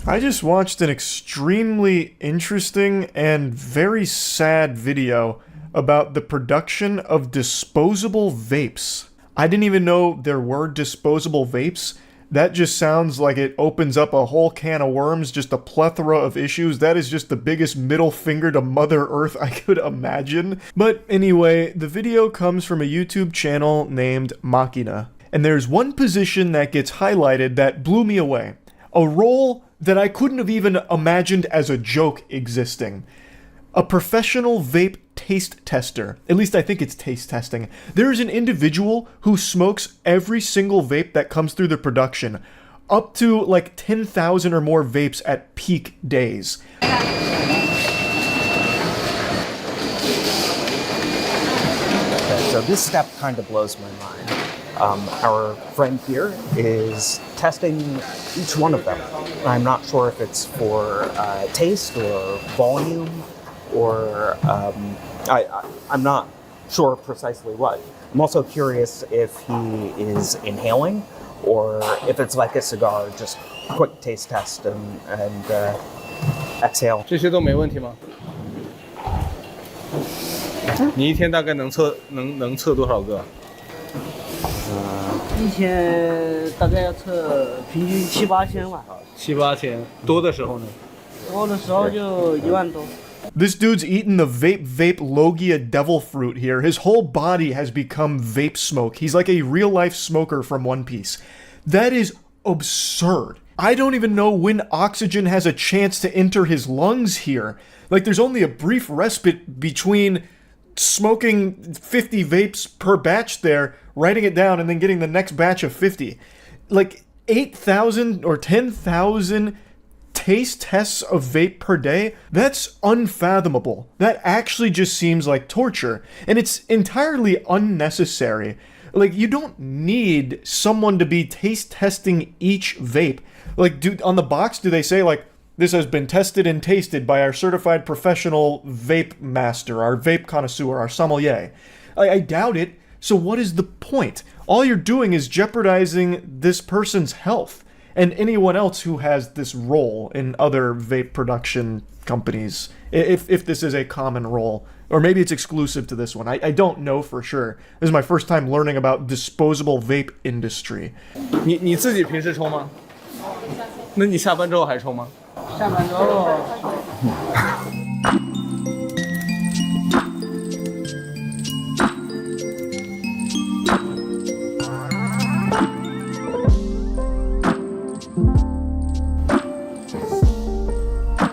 I just watched an extremely interesting and very sad video about the production of disposable vapes. I didn't even know there were disposable vapes. That just sounds like it opens up a whole can of worms, just a plethora of issues. That is just the biggest middle finger to Mother Earth I could imagine. But anyway, the video comes from a YouTube channel named Machina. And there's one position that gets highlighted that blew me away. A role that I couldn't have even imagined as a joke existing. A professional vape taste tester. At least I think it's taste testing. There is an individual who smokes every single vape that comes through the production. Up to like 10,000 or more vapes at peak days. Okay, so this step kind of blows my mind. Our friend here is testing each one of them. I'm not sure if it's for taste or volume or I'm not sure precisely what. I'm also curious if he is inhaling or if it's like a cigar, just quick taste test and exhale. 这些都没问题吗？你一天大概能测多少个？一天大概要测平均7-8千吧。7-8千，多的时候呢？多的时候就1万多。This dude's eating the vape Logia devil fruit here. His whole body has become vape smoke. He's like a real-life smoker from One Piece. That is absurd. I don't even know when oxygen has a chance to enter his lungs here. Like, there's only a brief respite between smoking 50 vapes per batch there, writing it down, and then getting the next batch of 50. Like, 8,000 or 10,000 taste tests of vape per day? That's unfathomable. That actually just seems like torture. And it's entirely unnecessary. Like, you don't need someone to be taste testing each vape. Like, on the box, do they say, like, this has been tested and tasted by our certified professional vape master, our vape connoisseur, our sommelier? I doubt it. So what is the point? All you're doing is jeopardizing this person's health and anyone else who has this role in other vape production companies, if this is a common role. Or maybe it's exclusive to this one. I don't know for sure. This is my first time learning about disposable vape industry. 你自己平时抽吗？那你下班之后还抽吗？下班之后。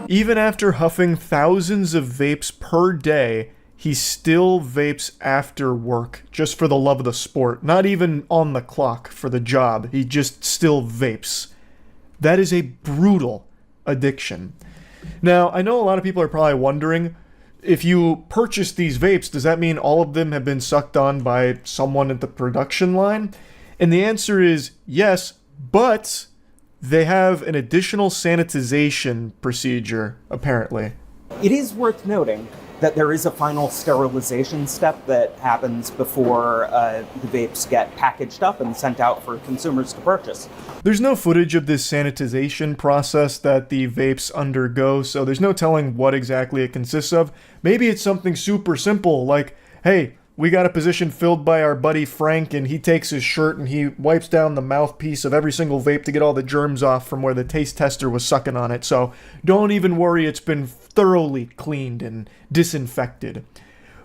Even after huffing thousands of vapes per day, he still vapes after work, just for the love of the sport. Not even on the clock for the job. He just still vapes. That is a brutal addiction. Now, I know a lot of people are probably wondering, if you purchase these vapes, does that mean all of them have been sucked on by someone at the production line? And the answer is yes, but they have an additional sanitization procedure, apparently. It is worth noting that there is a final sterilization step that happens before the vapes get packaged up and sent out for consumers to purchase. There's no footage of this sanitization process that the vapes undergo, so there's no telling what exactly it consists of. Maybe it's something super simple, like, hey, we got a position filled by our buddy Frank, and he takes his shirt and he wipes down the mouthpiece of every single vape to get all the germs off from where the taste tester was sucking on it. So don't even worry, it's been thoroughly cleaned and disinfected.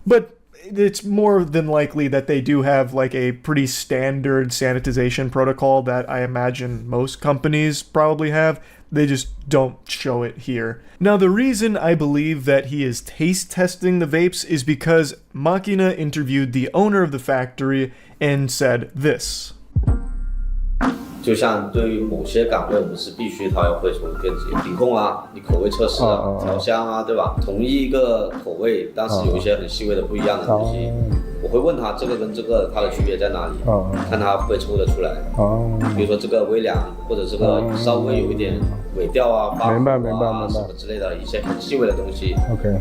But it's more than likely that they do have like a pretty standard sanitization protocol that I imagine most companies probably have. They just don't show it here. Now, the reason I believe that he is taste testing the vapes is because Machina interviewed the owner of the factory and said this. 就像对于某些岗位，我们是必须他要会从电子烟品控啊，你口味测试啊、调香啊，对吧？同一个口味，但是有一些很细微的不一样的东西，我会问他这个跟这个它的区别在哪里，看他会不会抽得出来。比如说这个微凉，或者这个稍微有一点尾调啊、发糊啊什么之类的一些很细微的东西，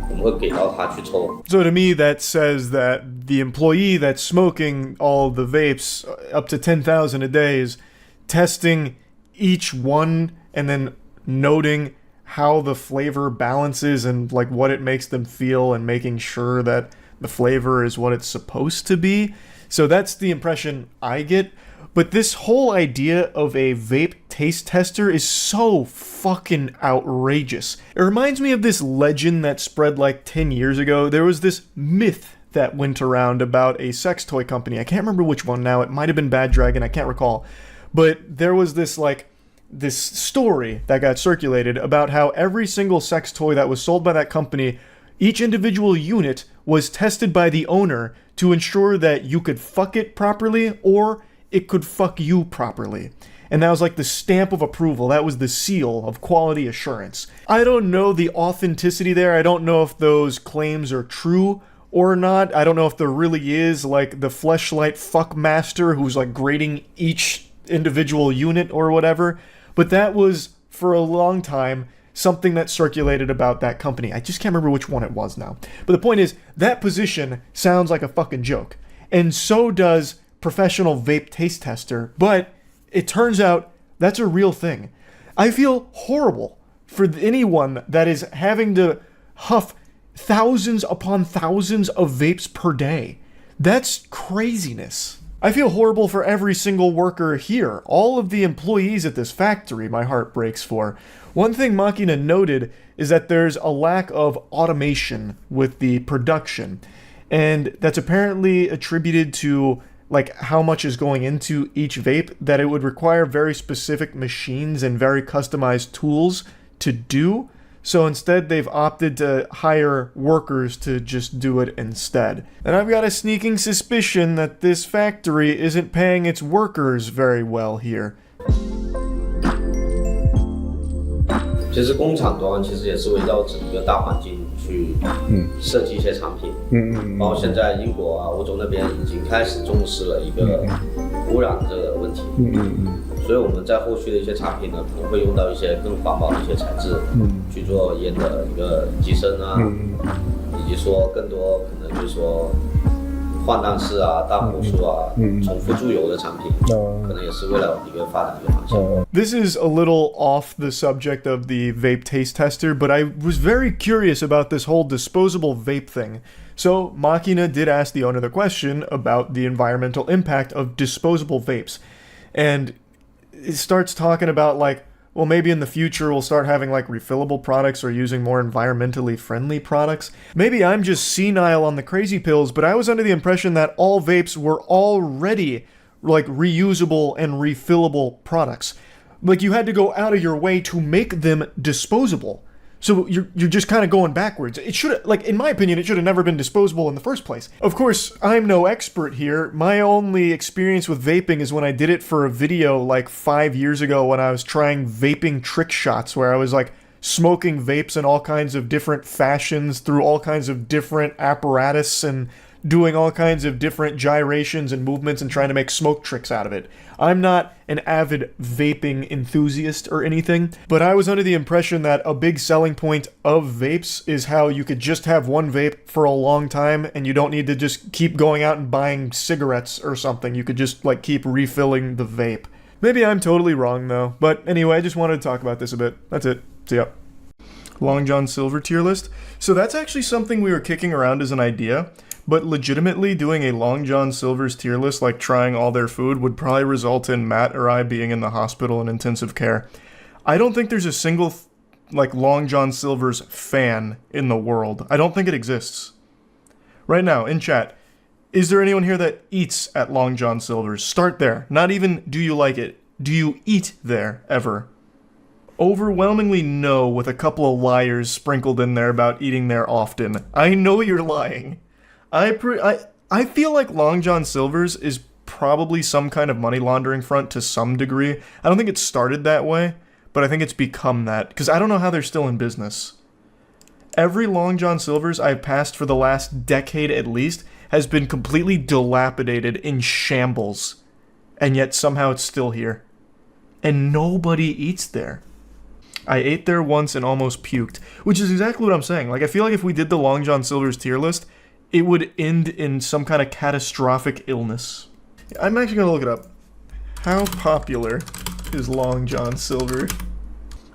我们会给到他去抽。So to me, that says that the employee that's smoking all the vapes, up to 10,000 a day, is testing each one and then noting how the flavor balances and like what it makes them feel and making sure that the flavor is what it's supposed to be. So that's the impression I get. But this whole idea of a vape taste tester is so fucking outrageous. It reminds me of this legend that spread like 10 years ago. There was this myth that went around about a sex toy company. I can't remember which one now. It might have been Bad Dragon. I can't recall. But there was this story that got circulated about how every single sex toy that was sold by that company, each individual unit was tested by the owner to ensure that you could fuck it properly or it could fuck you properly. And that was like the stamp of approval. That was the seal of quality assurance. I don't know the authenticity there. I don't know if those claims are true or not. I don't know if there really is like the Fleshlight fuckmaster who's like grading each individual unit or whatever, but that was for a long time something that circulated about that company. I just can't remember which one it was now. But the point is, that position sounds like a fucking joke. And so does professional vape taste tester, but it turns out that's a real thing. I feel horrible for anyone that is having to huff thousands upon thousands of vapes per day. That's craziness. I feel horrible for every single worker here. All of the employees at this factory, my heart breaks for. One thing Machina noted is that there's a lack of automation with the production. And that's apparently attributed to like how much is going into each vape, that it would require very specific machines and very customized tools to do. So instead, they've opted to hire workers to just do it instead. And I've got a sneaking suspicion that this factory isn't paying its workers very well here. 其实工厂端其实也是围绕整个大环境去设计一些产品，包括现在英国啊、欧洲那边已经开始重视了一个污染这个问题，所以我们在后续的一些产品呢，可能会用到一些更环保的一些材质，去做烟的一个机身啊，以及说更多可能就是说换弹式啊、大火数啊、重复注油的产品，可能也是为了一个发展一个方向。This is a little off the subject of the vape taste tester, but I was very curious about this whole disposable vape thing. So Machina did ask the owner the question about the environmental impact of disposable vapes. And it starts talking about like, well, maybe in the future we'll start having like refillable products or using more environmentally friendly products. Maybe I'm just senile on the crazy pills, but I was under the impression that all vapes were already like reusable and refillable products. Like you had to go out of your way to make them disposable. So you're just kind of going backwards. It should, like, in my opinion, it should have never been disposable in the first place. Of course, I'm no expert here. My only experience with vaping is when I did it for a video like 5 years ago when I was trying vaping trick shots, where I was like smoking vapes in all kinds of different fashions through all kinds of different apparatus and doing all kinds of different gyrations and movements and trying to make smoke tricks out of it. I'm not an avid vaping enthusiast or anything, but I was under the impression that a big selling point of vapes is how you could just have one vape for a long time and you don't need to just keep going out and buying cigarettes or something. You could just like keep refilling the vape. Maybe I'm totally wrong though, but anyway, I just wanted to talk about this a bit. That's it. See ya. Long John Silver tier list. So that's actually something we were kicking around as an idea. But legitimately doing a Long John Silver's tier list, like trying all their food, would probably result in Matt or I being in the hospital in intensive care. I don't think there's a single, like, Long John Silver's fan in the world. I don't think it exists. Right now, in chat, is there anyone here that eats at Long John Silver's? Start there. Not even do you like it. Do you eat there, ever? Overwhelmingly no, with a couple of liars sprinkled in there about eating there often. I know you're lying. I feel like Long John Silver's is probably some kind of money laundering front to some degree. I don't think it started that way, but I think it's become that, because I don't know how they're still in business. Every Long John Silver's I've passed for the last decade at least has been completely dilapidated in shambles, and yet somehow it's still here. And nobody eats there. I ate there once and almost puked, which is exactly what I'm saying. Like, I feel like if we did the Long John Silver's tier list, it would end in some kind of catastrophic illness. I'm actually going to look it up. How popular is Long John Silver?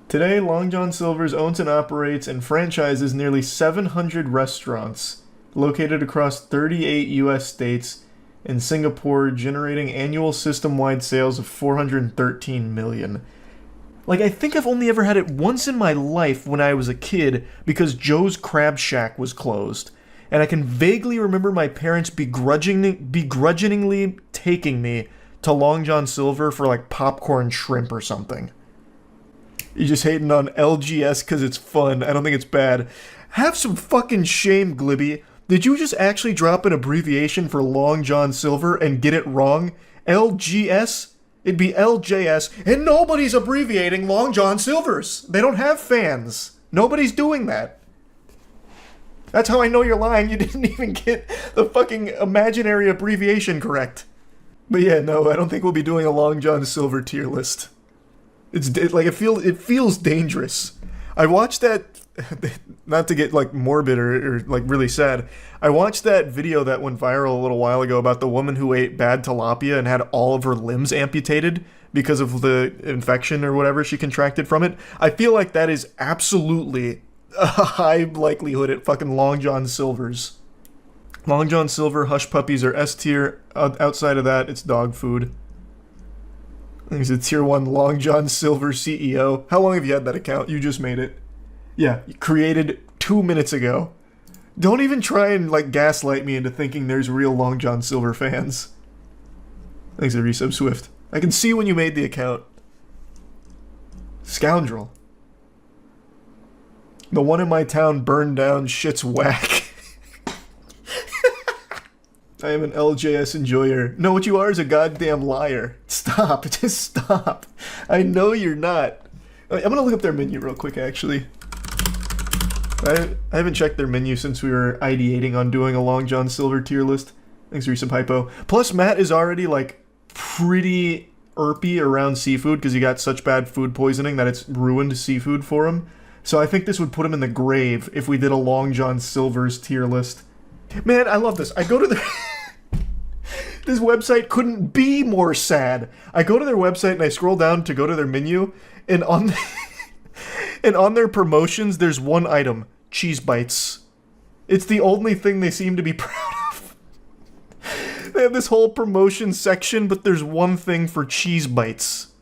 Today, Long John Silver's owns and operates and franchises nearly 700 restaurants located across 38 US states and Singapore, generating annual system-wide sales of 413 million. Like, I think I've only ever had it once in my life when I was a kid because Joe's Crab Shack was closed. And I can vaguely remember my parents begrudgingly taking me to Long John Silver for like popcorn shrimp or something. You're just hating on LGS because it's fun. I don't think it's bad. Have some fucking shame, Glibby. Did you just actually drop an abbreviation for Long John Silver and get it wrong? LGS? It'd be LJS, and nobody's abbreviating Long John Silver's. They don't have fans. Nobody's doing that. That's how I know you're lying. You didn't even get the fucking imaginary abbreviation correct. But yeah, no, I don't think we'll be doing a Long John Silver tier list. It feels dangerous. I watched that, not to get like morbid or like really sad. I watched that video that went viral a little while ago about the woman who ate bad tilapia and had all of her limbs amputated because of the infection or whatever she contracted from it. I feel like that is absolutely a high likelihood at fucking Long John Silver's. Long John Silver Hush Puppies are S tier. Outside of that, it's dog food. He's a tier 1 Long John Silver CEO. How long have you had that account? You just made it. Yeah, created 2 minutes ago. Don't even try and like gaslight me into thinking there's real Long John Silver fans. Thanks, Resub Swift. I can see when you made the account. Scoundrel. The one in my town burned down, shit's whack. I am an LJS enjoyer. No, what you are is a goddamn liar. Stop. Just stop. I know you're not. I'm gonna look up their menu real quick, actually. I haven't checked their menu since we were ideating on doing a Long John Silver tier list. Thanks, Resub Hypo. Plus, Matt is already, like, pretty irpy around seafood because he got such bad food poisoning that it's ruined seafood for him. So I think this would put him in the grave if we did a Long John Silver's tier list. Man, I love this. I go to the... This website couldn't be more sad. I go to their website and I scroll down to go to their menu, and on and on their promotions, there's one item: cheese bites. It's the only thing they seem to be proud of. They have this whole promotion section, but there's one thing for cheese bites.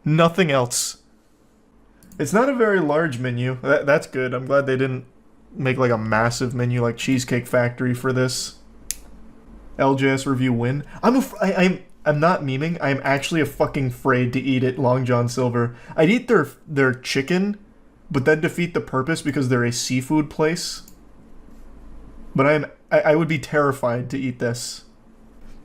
Nothing else. It's not a very large menu. That's good. I'm glad they didn't make like a massive menu like Cheesecake Factory for this. LJS review win. I'm not memeing. I'm actually fucking afraid to eat at Long John Silver. I'd eat their chicken, but that'd defeat the purpose because they're a seafood place. But I would be terrified to eat this.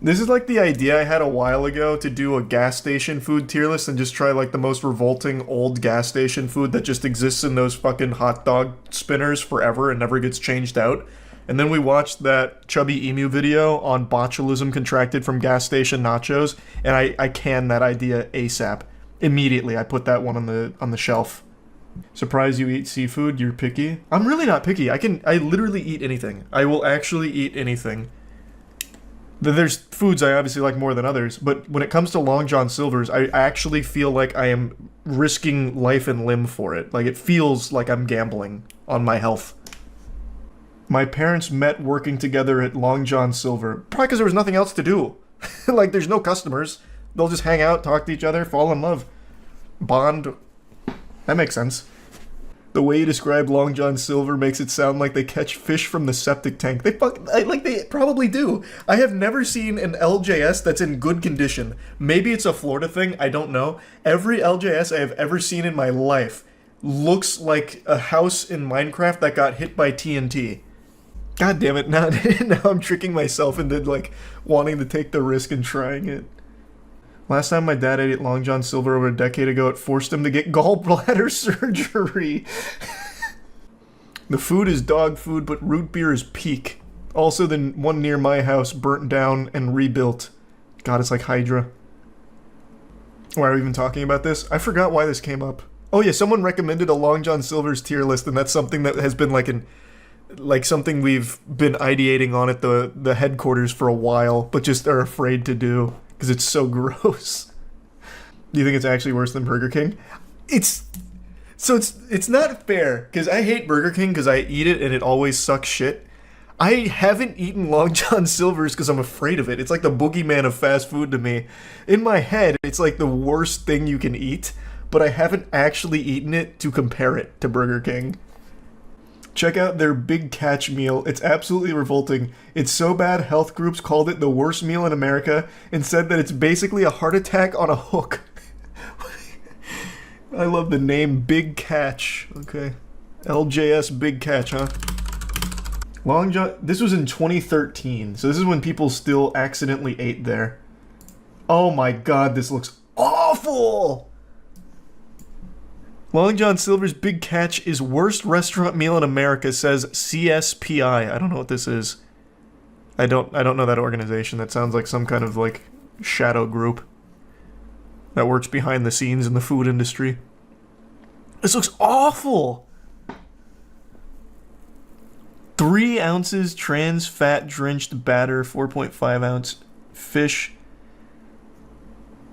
This is like the idea I had a while ago to do a gas station food tier list and just try like the most revolting old gas station food that just exists in those fucking hot dog spinners forever and never gets changed out. And then we watched that Chubby Emu video on botulism contracted from gas station nachos, and I canned that idea ASAP. Immediately, I put that one on the shelf. Surprised you eat seafood? You're picky? I'm really not picky. I literally eat anything. I will actually eat anything. There's foods I obviously like more than others, but when it comes to Long John Silver's, I actually feel like I am risking life and limb for it. Like, it feels like I'm gambling on my health. My parents met working together at Long John Silver. Probably because there was nothing else to do. Like, there's no customers. They'll just hang out, talk to each other, fall in love. Bond. That makes sense. The way you describe Long John Silver makes it sound like they catch fish from the septic tank. They probably do. I have never seen an LJS that's in good condition. Maybe it's a Florida thing, I don't know. Every LJS I have ever seen in my life looks like a house in Minecraft that got hit by TNT. God damn it, now I'm tricking myself into, like, wanting to take the risk and trying it. Last time my dad ate at Long John Silver over a decade ago, it forced him to get gallbladder surgery. The food is dog food, but root beer is peak. Also, the one near my house burnt down and rebuilt. God, it's like Hydra. Why are we even talking about this? I forgot why this came up. Oh yeah, someone recommended a Long John Silver's tier list, and that's something that has been something we've been ideating on at the headquarters for a while, but just are afraid to do because it's so gross. Do you think it's actually worse than Burger King? It's not fair because I hate Burger King because I eat it and it always sucks shit. I haven't eaten Long John Silver's because I'm afraid of it. It's like the boogeyman of fast food to me. In my head, it's like the worst thing you can eat, but I haven't actually eaten it to compare it to Burger King. Check out their Big Catch meal. It's absolutely revolting. It's so bad health groups called it the worst meal in America and said that it's basically a heart attack on a hook. I love the name Big Catch. Okay. LJS Big Catch, huh? Long John... This was in 2013, so this is when people still accidentally ate there. Oh my god, this looks awful! Long John Silver's Big Catch is worst restaurant meal in America, says CSPI. I don't know what this is. I don't know that organization. That sounds like some kind of like shadow group that works behind the scenes in the food industry. This looks awful. 3 ounces trans fat drenched batter, 4.5 ounce fish.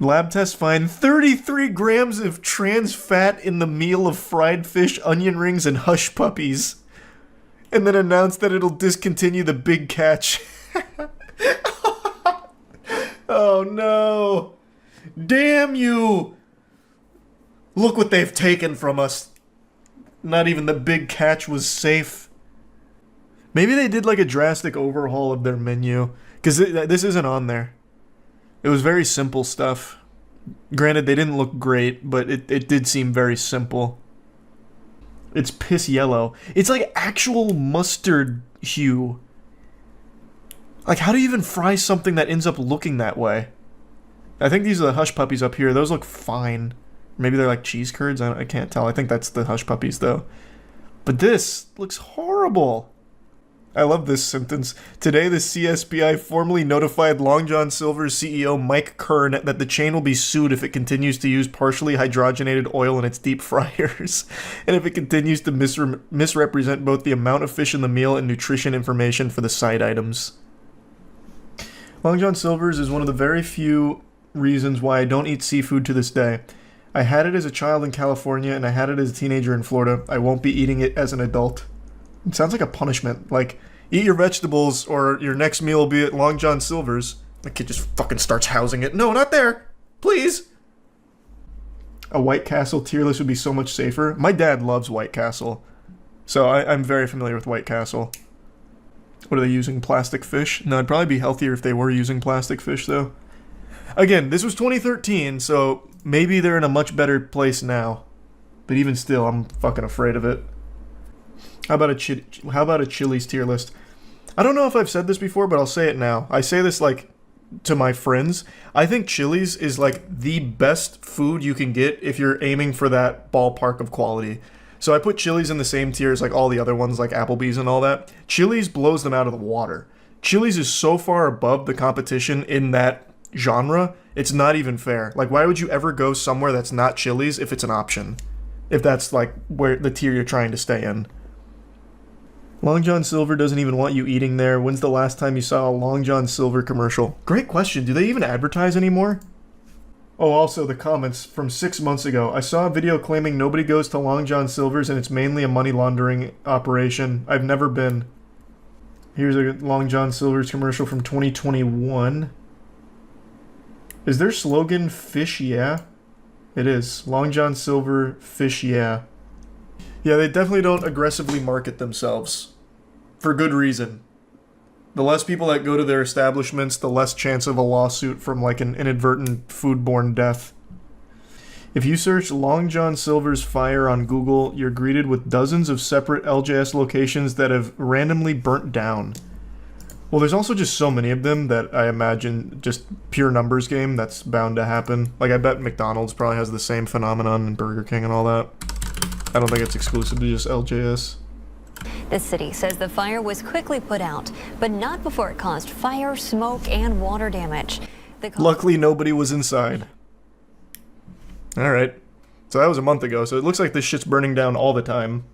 Lab test find 33 grams of trans fat in the meal of fried fish, onion rings, and hush puppies. And then announced that it'll discontinue the Big Catch. Oh no. Damn you. Look what they've taken from us. Not even the Big Catch was safe. Maybe they did like a drastic overhaul of their menu. Because this isn't on there. It was very simple stuff. Granted, they didn't look great, but it did seem very simple. It's piss yellow. It's like actual mustard hue. Like, how do you even fry something that ends up looking that way? I think these are the hush puppies up here. Those look fine. Maybe they're like cheese curds. I can't tell. I think that's the hush puppies, though. But this looks horrible. I love this sentence. Today, the CSPI formally notified Long John Silver's CEO Mike Kern that the chain will be sued if it continues to use partially hydrogenated oil in its deep fryers, and if it continues to misrepresent both the amount of fish in the meal and nutrition information for the side items. Long John Silver's is one of the very few reasons why I don't eat seafood to this day. I had it as a child in California, and I had it as a teenager in Florida. I won't be eating it as an adult. It sounds like a punishment. Like, eat your vegetables or your next meal will be at Long John Silver's. The kid just fucking starts housing it. No, not there! Please! A White Castle tier list would be so much safer. My dad loves White Castle. So I'm very familiar with White Castle. What are they using? Plastic fish? No, it'd probably be healthier if they were using plastic fish, though. Again, this was 2013, so maybe they're in a much better place now. But even still, I'm fucking afraid of it. How about a Chili's tier list? I don't know if I've said this before, but I'll say it now. I say this, like, to my friends. I think Chili's is, like, the best food you can get if you're aiming for that ballpark of quality. So I put Chili's in the same tier as, like, all the other ones, like Applebee's and all that. Chili's blows them out of the water. Chili's is so far above the competition in that genre, it's not even fair. Like, why would you ever go somewhere that's not Chili's if it's an option? If that's, like, where the tier you're trying to stay in. Long John Silver doesn't even want you eating there. When's the last time you saw a Long John Silver commercial? Great question. Do they even advertise anymore? Oh, also the comments from 6 months ago. I saw a video claiming nobody goes to Long John Silver's and it's mainly a money laundering operation. I've never been. Here's a Long John Silver's commercial from 2021. Is their slogan Fish Yeah? It is. Long John Silver, Fish Yeah. Yeah, they definitely don't aggressively market themselves. For good reason. The less people that go to their establishments, the less chance of a lawsuit from like an inadvertent foodborne death. If you search Long John Silver's fire on Google, you're greeted with dozens of separate LJS locations that have randomly burnt down. Well, there's also just so many of them that I imagine just pure numbers game, that's bound to happen. Like, I bet McDonald's probably has the same phenomenon and Burger King and all that. I don't think it's exclusive to just LJS. The city says the fire was quickly put out, but not before it caused fire, smoke, and water damage. Luckily, nobody was inside. Alright. So that was a month ago, so it looks like this shit's burning down all the time.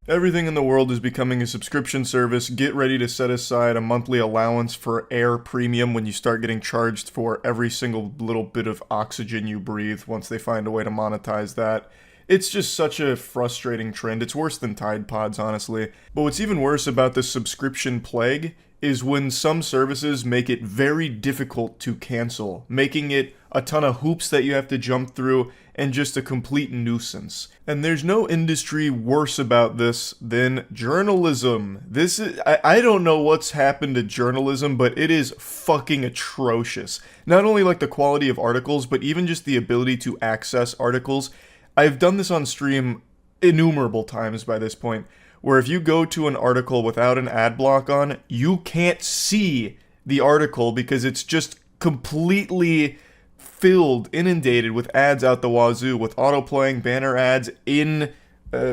Everything in the world is becoming a subscription service. Get ready to set aside a monthly allowance for air premium when you start getting charged for every single little bit of oxygen you breathe once they find a way to monetize that. It's just such a frustrating trend. It's worse than Tide Pods, honestly. But what's even worse about the subscription plague is when some services make it very difficult to cancel, making it a ton of hoops that you have to jump through and just a complete nuisance. And there's no industry worse about this than journalism. This is, I don't know what's happened to journalism, but it is fucking atrocious. Not only like the quality of articles, but even just the ability to access articles. I've done this on stream innumerable times by this point, where if you go to an article without an ad block on, you can't see the article because it's just completely filled, inundated with ads out the wazoo, with auto-playing banner ads, in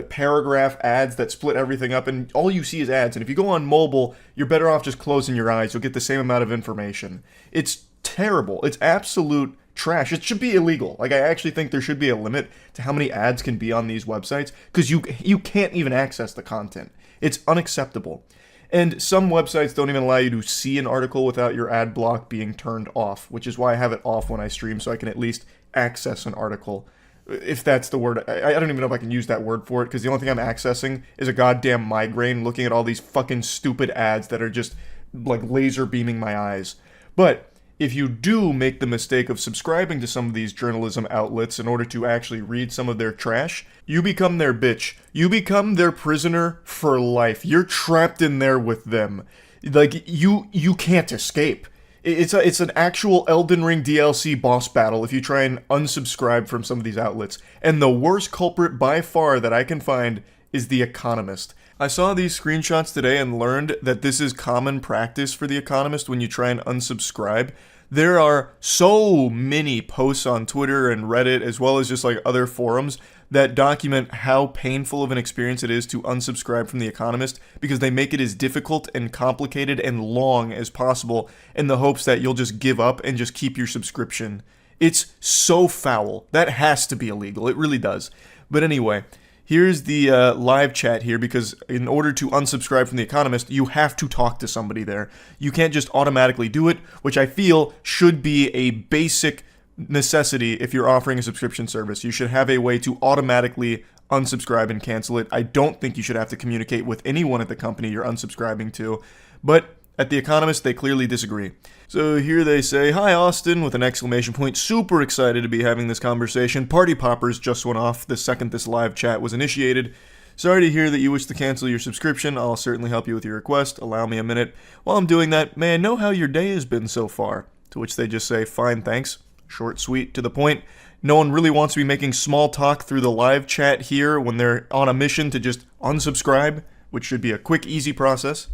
paragraph ads that split everything up, and all you see is ads. And if you go on mobile, you're better off just closing your eyes. You'll get the same amount of information. It's terrible. It's absolute trash. It should be illegal. Like, I actually think there should be a limit to how many ads can be on these websites, because you can't even access the content. It's unacceptable. And some websites don't even allow you to see an article without your ad block being turned off, which is why I have it off when I stream, so I can at least access an article. If that's the word. I don't even know if I can use that word for it, because the only thing I'm accessing is a goddamn migraine looking at all these fucking stupid ads that are just, like, laser beaming my eyes. But if you do make the mistake of subscribing to some of these journalism outlets in order to actually read some of their trash, you become their bitch. You become their prisoner for life. You're trapped in there with them. Like, you can't escape. It's an actual Elden Ring DLC boss battle if you try and unsubscribe from some of these outlets. And the worst culprit by far that I can find is The Economist. I saw these screenshots today and learned that this is common practice for The Economist when you try and unsubscribe. There are so many posts on Twitter and Reddit, as well as just like other forums, that document how painful of an experience it is to unsubscribe from The Economist, because they make it as difficult and complicated and long as possible in the hopes that you'll just give up and just keep your subscription. It's so foul. That has to be illegal. It really does. But anyway, here's the live chat here, because in order to unsubscribe from The Economist, you have to talk to somebody there. You can't just automatically do it, which I feel should be a basic necessity if you're offering a subscription service. You should have a way to automatically unsubscribe and cancel it. I don't think you should have to communicate with anyone at the company you're unsubscribing to, but at The Economist, they clearly disagree. So here they say, "Hi Austin," with an exclamation point. Super excited to be having this conversation. Party poppers just went off the second this live chat was initiated. Sorry to hear that you wish to cancel your subscription. I'll certainly help you with your request. Allow me a minute. While I'm doing that, may I know how your day has been so far? To which they just say, "Fine, thanks." Short, sweet, to the point. No one really wants to be making small talk through the live chat here when they're on a mission to just unsubscribe, which should be a quick, easy process.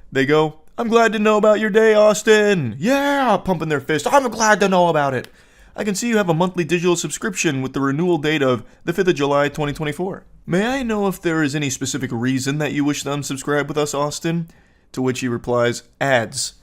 They go, "I'm glad to know about your day, Austin." Yeah, pumping their fist. "I'm glad to know about it. I can see you have a monthly digital subscription with the renewal date of the 5th of July, 2024. May I know if there is any specific reason that you wish to unsubscribe with us, Austin?" To which he replies, "Ads."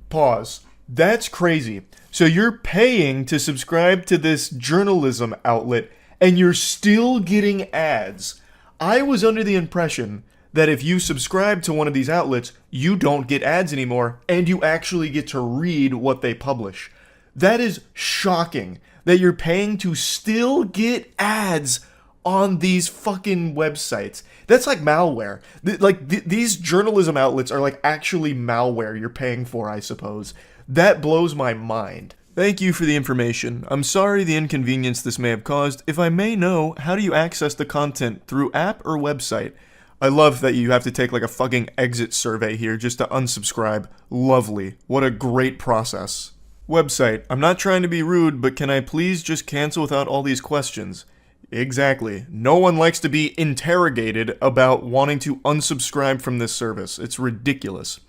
Pause. That's crazy. So you're paying to subscribe to this journalism outlet, and you're still getting ads. I was under the impression that if you subscribe to one of these outlets, you don't get ads anymore, and you actually get to read what they publish. That is shocking, that you're paying to still get ads on these fucking websites. That's like malware. These journalism outlets are like actually malware you're paying for, I suppose. That blows my mind. Thank you for the information. I'm sorry the inconvenience this may have caused. If I may know, how do you access the content? Through app or website? I love that you have to take like a fucking exit survey here just to unsubscribe. Lovely. What a great process. Website. I'm not trying to be rude, but can I please just cancel without all these questions? Exactly. No one likes to be interrogated about wanting to unsubscribe from this service. It's ridiculous.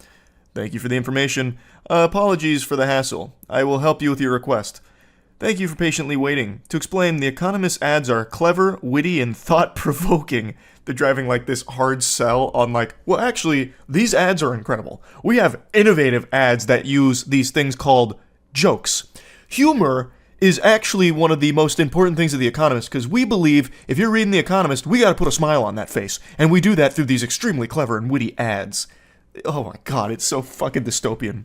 Thank you for the information. Apologies for the hassle. I will help you with your request. Thank you for patiently waiting. To explain, The Economist ads are clever, witty, and thought-provoking. They're driving like this hard sell on like, well, actually, these ads are incredible. We have innovative ads that use these things called jokes. Humor is actually one of the most important things of The Economist, because we believe if you're reading The Economist, we gotta put a smile on that face. And we do that through these extremely clever and witty ads. Oh my god, it's so fucking dystopian.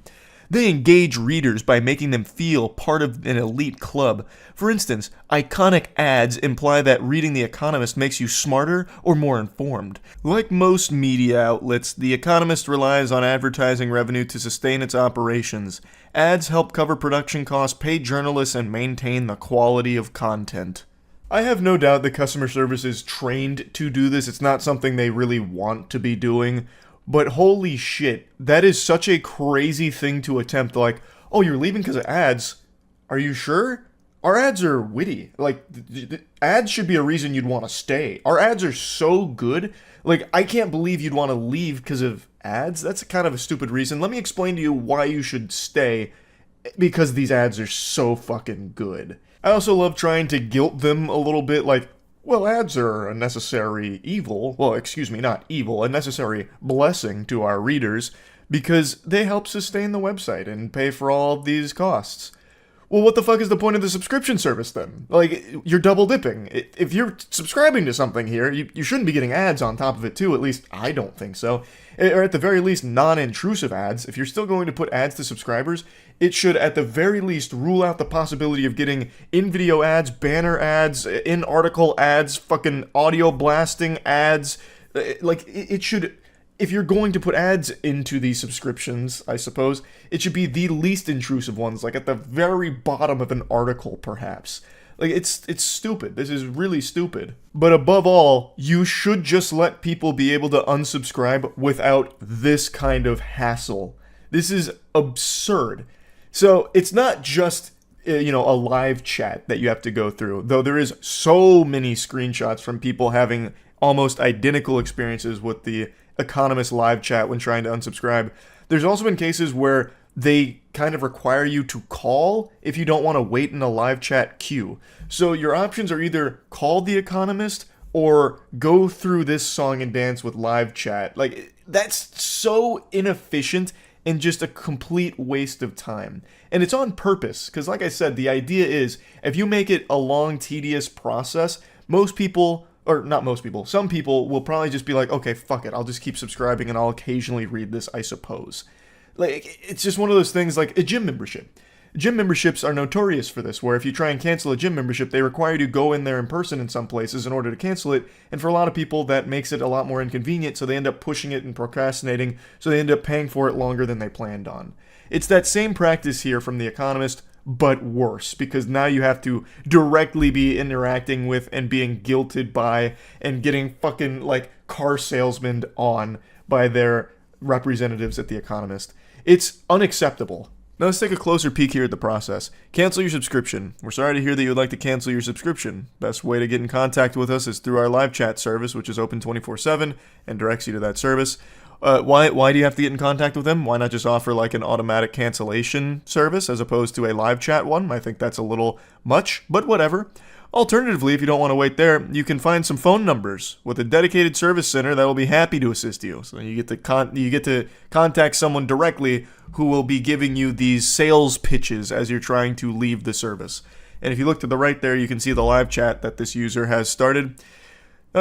They engage readers by making them feel part of an elite club. For instance, iconic ads imply that reading The Economist makes you smarter or more informed. Like most media outlets, The Economist relies on advertising revenue to sustain its operations. Ads help cover production costs, pay journalists, and maintain the quality of content. I have no doubt that customer service is trained to do this. It's not something they really want to be doing. But holy shit, that is such a crazy thing to attempt. Like, oh, you're leaving because of ads? Are you sure? Our ads are witty. Like, ads should be a reason you'd want to stay. Our ads are so good. Like, I can't believe you'd want to leave because of ads. That's kind of a stupid reason. Let me explain to you why you should stay because these ads are so fucking good. I also love trying to guilt them a little bit, like, well, ads are a necessary evil. Well, excuse me, not evil, a necessary blessing to our readers because they help sustain the website and pay for all of these costs. Well, what the fuck is the point of the subscription service then? Like, you're double dipping. If you're subscribing to something here, you shouldn't be getting ads on top of it too, at least I don't think so. Or at the very least, non-intrusive ads. If you're still going to put ads to subscribers, it should at the very least rule out the possibility of getting in-video ads, banner ads, in-article ads, fucking audio blasting ads. Like, it should... If you're going to put ads into these subscriptions, I suppose, it should be the least intrusive ones, like at the very bottom of an article, perhaps. Like, it's stupid. This is really stupid. But above all, you should just let people be able to unsubscribe without this kind of hassle. This is absurd. So, it's not just, a live chat that you have to go through, though there is so many screenshots from people having almost identical experiences with the Economist live chat when trying to unsubscribe. There's also been cases where they kind of require you to call if you don't want to wait in a live chat queue. So your options are either call the Economist or go through this song and dance with live chat. Like, that's so inefficient and just a complete waste of time. And it's on purpose, because like I said, the idea is if you make it a long, tedious process, some people will probably just be like, okay, fuck it, I'll just keep subscribing and I'll occasionally read this, I suppose. Like, it's just one of those things like a gym membership. Gym memberships are notorious for this, where if you try and cancel a gym membership, they require you to go in there in person in some places in order to cancel it, and for a lot of people, that makes it a lot more inconvenient, so they end up pushing it and procrastinating, so they end up paying for it longer than they planned on. It's that same practice here from The Economist, but worse, because now you have to directly be interacting with and being guilted by and getting fucking, like, car salesmen on by their representatives at The Economist. It's unacceptable. Now let's take a closer peek here at the process. Cancel your subscription. We're sorry to hear that you would like to cancel your subscription. Best way to get in contact with us is through our live chat service, which is open 24/7 and directs you to that service. Why do you have to get in contact with them? Why not just offer like an automatic cancellation service as opposed to a live chat one? I think that's a little much, but whatever. Alternatively, if you don't want to wait there, you can find some phone numbers with a dedicated service center that will be happy to assist you. So you get to contact someone directly who will be giving you these sales pitches as you're trying to leave the service. And if you look to the right there, you can see the live chat that this user has started.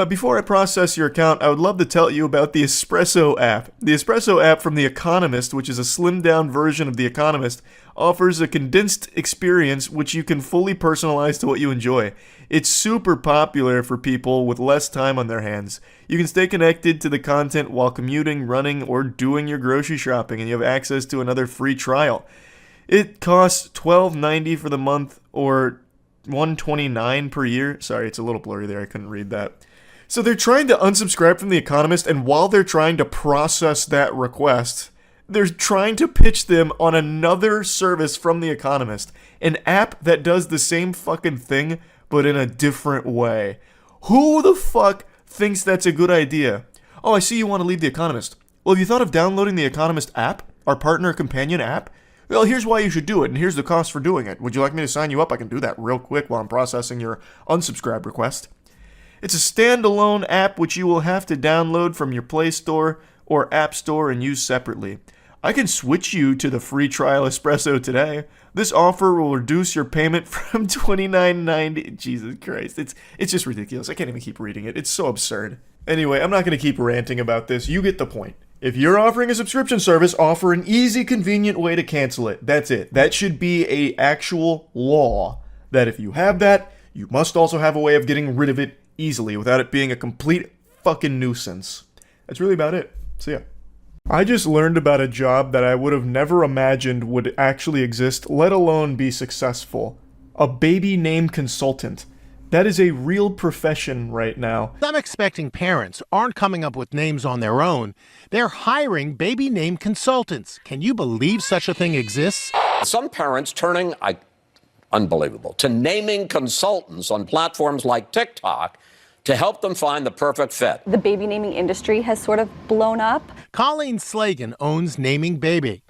Before I process your account, I would love to tell you about the Espresso app. The Espresso app from The Economist, which is a slimmed-down version of The Economist, offers a condensed experience which you can fully personalize to what you enjoy. It's super popular for people with less time on their hands. You can stay connected to the content while commuting, running, or doing your grocery shopping, and you have access to another free trial. It costs $12.90 for the month, or $129 per year. Sorry, it's a little blurry there, I couldn't read that. So they're trying to unsubscribe from The Economist, and while they're trying to process that request, they're trying to pitch them on another service from The Economist, an app that does the same fucking thing, but in a different way. Who the fuck thinks that's a good idea? Oh, I see you want to leave The Economist. Well, have you thought of downloading The Economist app, our partner companion app? Well, here's why you should do it, and here's the cost for doing it. Would you like me to sign you up? I can do that real quick while I'm processing your unsubscribe request. It's a standalone app which you will have to download from your Play Store or App Store and use separately. I can switch you to the free trial Espresso today. This offer will reduce your payment from $29.90. Jesus Christ, it's just ridiculous. I can't even keep reading it. It's so absurd. Anyway, I'm not going to keep ranting about this. You get the point. If you're offering a subscription service, offer an easy, convenient way to cancel it. That's it. That should be an actual law. That if you have that, you must also have a way of getting rid of it easily without it being a complete fucking nuisance. That's really about it. So yeah. I just learned about a job that I would have never imagined would actually exist, let alone be successful. A baby name consultant. That is a real profession right now. Some expecting parents aren't coming up with names on their own. They're hiring baby name consultants. Can you believe such a thing exists? Some parents turning, unbelievable, to naming consultants on platforms like TikTok to help them find the perfect fit. The baby naming industry has sort of blown up. Colleen Slagan owns Naming Baby.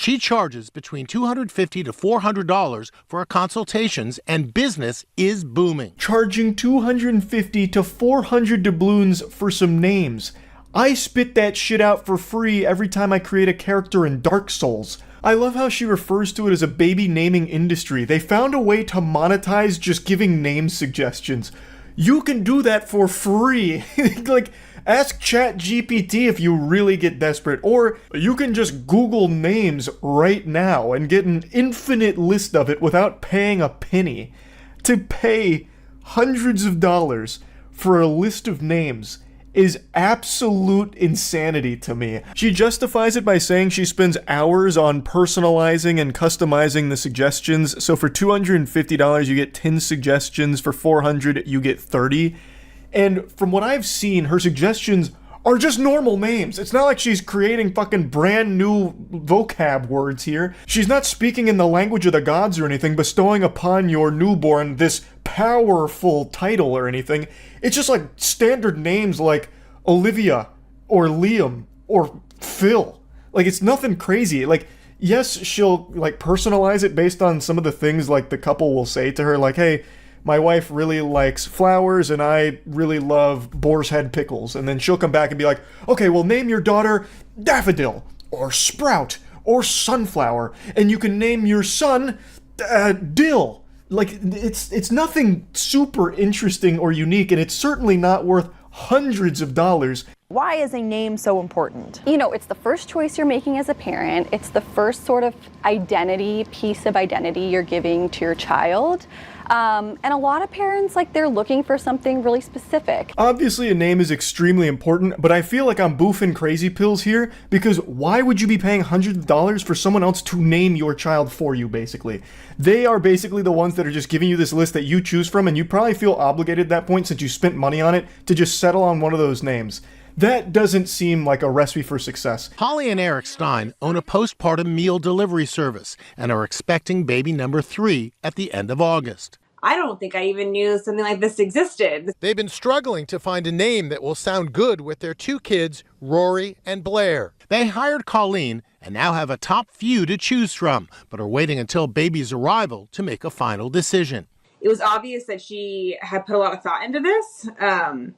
She charges between $250 to $400 for her consultations, and business is booming. Charging $250 to $400 doubloons for some names. I spit that shit out for free every time I create a character in Dark Souls. I love how she refers to it as a baby naming industry. They found a way to monetize just giving name suggestions. You can do that for free. Like, ask ChatGPT if you really get desperate, or you can just Google names right now and get an infinite list of it without paying a penny. To pay hundreds of dollars for a list of names is absolute insanity to me. She justifies it by saying she spends hours on personalizing and customizing the suggestions. So for $250 you get 10 suggestions, for $400 you get 30. And from what I've seen, her suggestions are just normal names. It's not like she's creating fucking brand new vocab words here. She's not speaking in the language of the gods or anything, bestowing upon your newborn this powerful title or anything. It's just like standard names like Olivia or Liam or Phil. Like, it's nothing crazy. Like, yes, she'll like personalize it based on some of the things like the couple will say to her, like, hey, my wife really likes flowers and I really love boar's head pickles. And then she'll come back and be like, okay, well, name your daughter Daffodil or Sprout or Sunflower. And you can name your son Dill. Like, it's nothing super interesting or unique, and it's certainly not worth hundreds of dollars. Why is a name so important? You know, it's the first choice you're making as a parent. It's the first sort of piece of identity you're giving to your child. And a lot of parents, like, they're looking for something really specific. Obviously, a name is extremely important, but I feel like I'm boofing crazy pills here, because why would you be paying hundreds of dollars for someone else to name your child for you, basically? They are basically the ones that are just giving you this list that you choose from, and you probably feel obligated at that point, since you spent money on it, to just settle on one of those names. That doesn't seem like a recipe for success. Holly and Eric Stein own a postpartum meal delivery service and are expecting baby number 3 at the end of August. I don't think I even knew something like this existed. They've been struggling to find a name that will sound good with their 2 kids, Rory and Blair. They hired Colleen and now have a top few to choose from, but are waiting until baby's arrival to make a final decision. It was obvious that she had put a lot of thought into this, and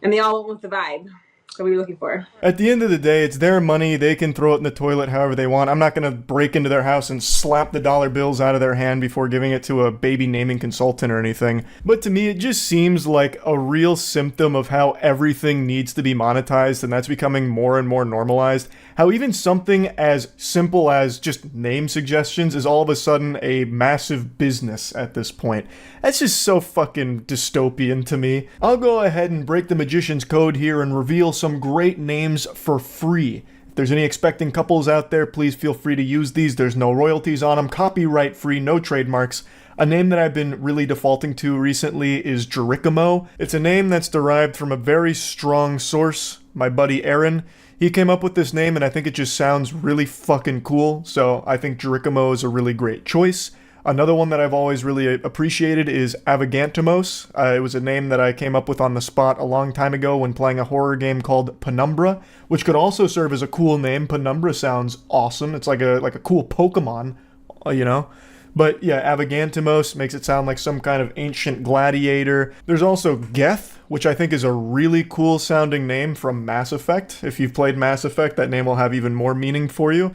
they all went with the vibe that we were looking for. At the end of the day, it's their money. They can throw it in the toilet however they want. I'm not going to break into their house and slap the dollar bills out of their hand before giving it to a baby naming consultant or anything. But to me, it just seems like a real symptom of how everything needs to be monetized, and that's becoming more and more normalized. How even something as simple as just name suggestions is all of a sudden a massive business at this point. That's just so fucking dystopian to me. I'll go ahead and break the magician's code here and reveal some great names for free. If there's any expecting couples out there, please feel free to use these. There's no royalties on them, copyright free, no trademarks. A name that I've been really defaulting to recently is Jerichomo. It's a name that's derived from a very strong source, my buddy Aaron. He came up with this name and I think it just sounds really fucking cool, so I think Jerichomo is a really great choice. Another one that I've always really appreciated is Avagantimos. It was a name that I came up with on the spot a long time ago when playing a horror game called Penumbra, which could also serve as a cool name. Penumbra sounds awesome. It's like a cool Pokemon, you know? But yeah, Avagantimos makes it sound like some kind of ancient gladiator. There's also Geth, which I think is a really cool sounding name from Mass Effect. If you've played Mass Effect, that name will have even more meaning for you.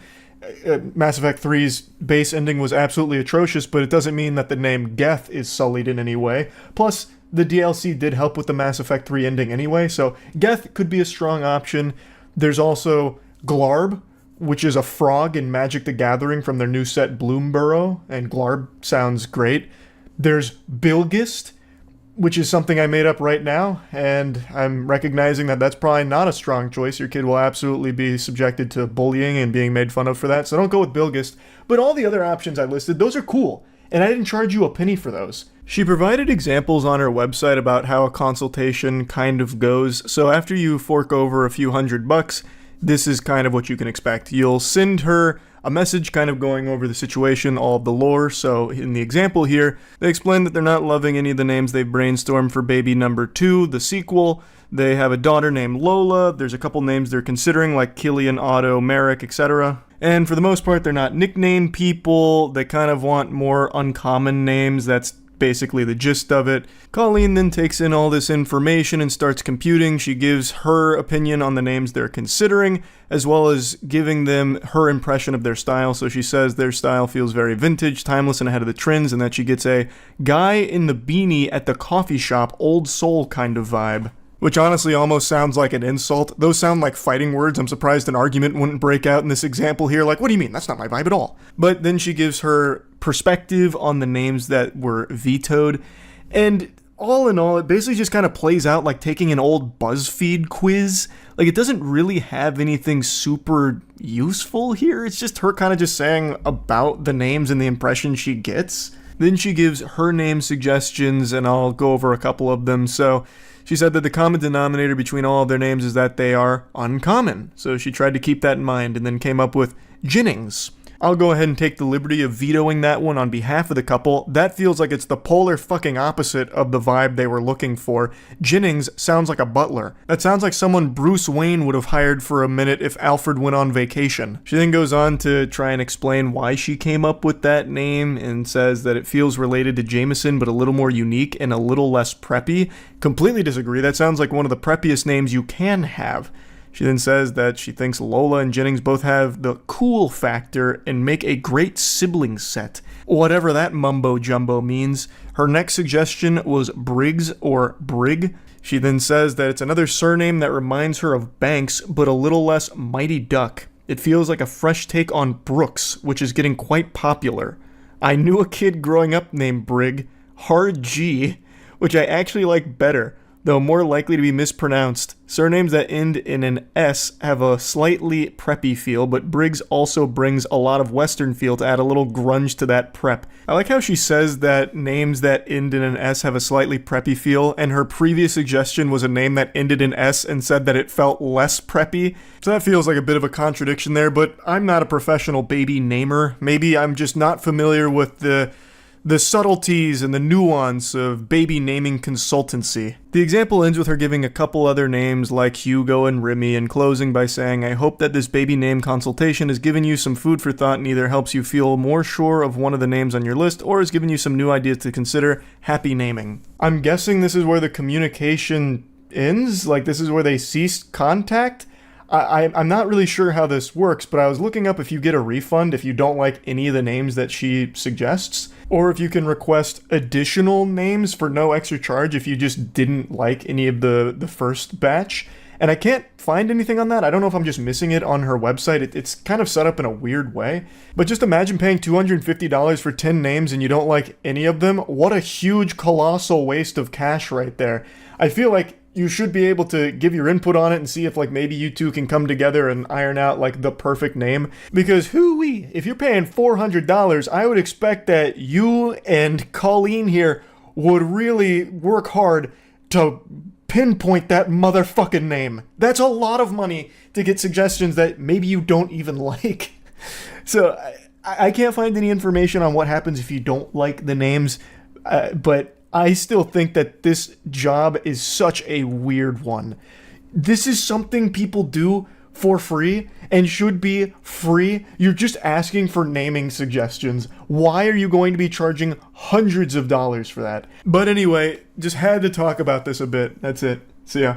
Mass Effect 3's base ending was absolutely atrocious, but it doesn't mean that the name Geth is sullied in any way. Plus, the DLC did help with the Mass Effect 3 ending anyway, so Geth could be a strong option. There's also Glarb, which is a frog in Magic the Gathering from their new set Bloomburrow, and Glarb sounds great. There's Bilgist, which is something I made up right now, and I'm recognizing that that's probably not a strong choice. Your kid will absolutely be subjected to bullying and being made fun of for that, so don't go with Bilgist. But all the other options I listed, those are cool, and I didn't charge you a penny for those. She provided examples on her website about how a consultation kind of goes, so after you fork over a few $100, this is kind of what you can expect. You'll send her a message kind of going over the situation, all of the lore. So in the example here, they explain that they're not loving any of the names they've brainstormed for baby number 2, the sequel. They have a daughter named Lola. There's a couple names they're considering, like Killian, Otto, Merrick, etc. And for the most part, they're not nickname people. They kind of want more uncommon names. That's basically the gist of it. Colleen then takes in all this information and starts computing. She gives her opinion on the names they're considering, as well as giving them her impression of their style. So she says their style feels very vintage, timeless, and ahead of the trends, and that she gets a guy in the beanie at the coffee shop, old soul kind of vibe. Which honestly almost sounds like an insult. Those sound like fighting words. I'm surprised an argument wouldn't break out in this example here. Like, what do you mean? That's not my vibe at all. But then she gives her perspective on the names that were vetoed. And all in all, it basically just kind of plays out like taking an old BuzzFeed quiz. Like, it doesn't really have anything super useful here. It's just her kind of just saying about the names and the impression she gets. Then she gives her name suggestions, and I'll go over a couple of them. So she said that the common denominator between all of their names is that they are uncommon. So she tried to keep that in mind and then came up with Jennings. I'll go ahead and take the liberty of vetoing that one on behalf of the couple. That feels like it's the polar fucking opposite of the vibe they were looking for. Jennings sounds like a butler. That sounds like someone Bruce Wayne would have hired for a minute if Alfred went on vacation. She then goes on to try and explain why she came up with that name and says that it feels related to Jameson but a little more unique and a little less preppy. Completely disagree. That sounds like one of the preppiest names you can have. She then says that she thinks Lola and Jennings both have the cool factor and make a great sibling set. Whatever that mumbo-jumbo means. Her next suggestion was Briggs or Brig. She then says that it's another surname that reminds her of Banks, but a little less Mighty Duck. It feels like a fresh take on Brooks, which is getting quite popular. I knew a kid growing up named Brig, Hard G, which I actually like better, though more likely to be mispronounced. Surnames that end in an S have a slightly preppy feel, but Briggs also brings a lot of Western feel to add a little grunge to that prep. I like how she says that names that end in an S have a slightly preppy feel, and her previous suggestion was a name that ended in S and said that it felt less preppy. So that feels like a bit of a contradiction there, but I'm not a professional baby namer. Maybe I'm just not familiar with the subtleties and the nuance of baby naming consultancy. The example ends with her giving a couple other names like Hugo and Remy and closing by saying, I hope that this baby name consultation has given you some food for thought and either helps you feel more sure of one of the names on your list or has given you some new ideas to consider. Happy naming. I'm guessing this is where the communication ends? Like this is where they cease contact? I'm not really sure how this works, but I was looking up if you get a refund if you don't like any of the names that she suggests, or if you can request additional names for no extra charge if you just didn't like any of the first batch. And I can't find anything on that. I don't know if I'm just missing it on her website. It's kind of set up in a weird way. But just imagine paying $250 for 10 names and you don't like any of them. What a huge, colossal waste of cash right there. I feel like you should be able to give your input on it and see if like maybe you two can come together and iron out like the perfect name. Because hoo-wee, if you're paying $400, I would expect that you and Colleen here would really work hard to pinpoint that motherfucking name. That's a lot of money to get suggestions that maybe you don't even like. So I can't find any information on what happens if you don't like the names, but I still think that this job is such a weird one. This is something people do for free and should be free. You're just asking for naming suggestions. Why are you going to be charging hundreds of dollars for that? But anyway, just had to talk about this a bit. That's it. See ya.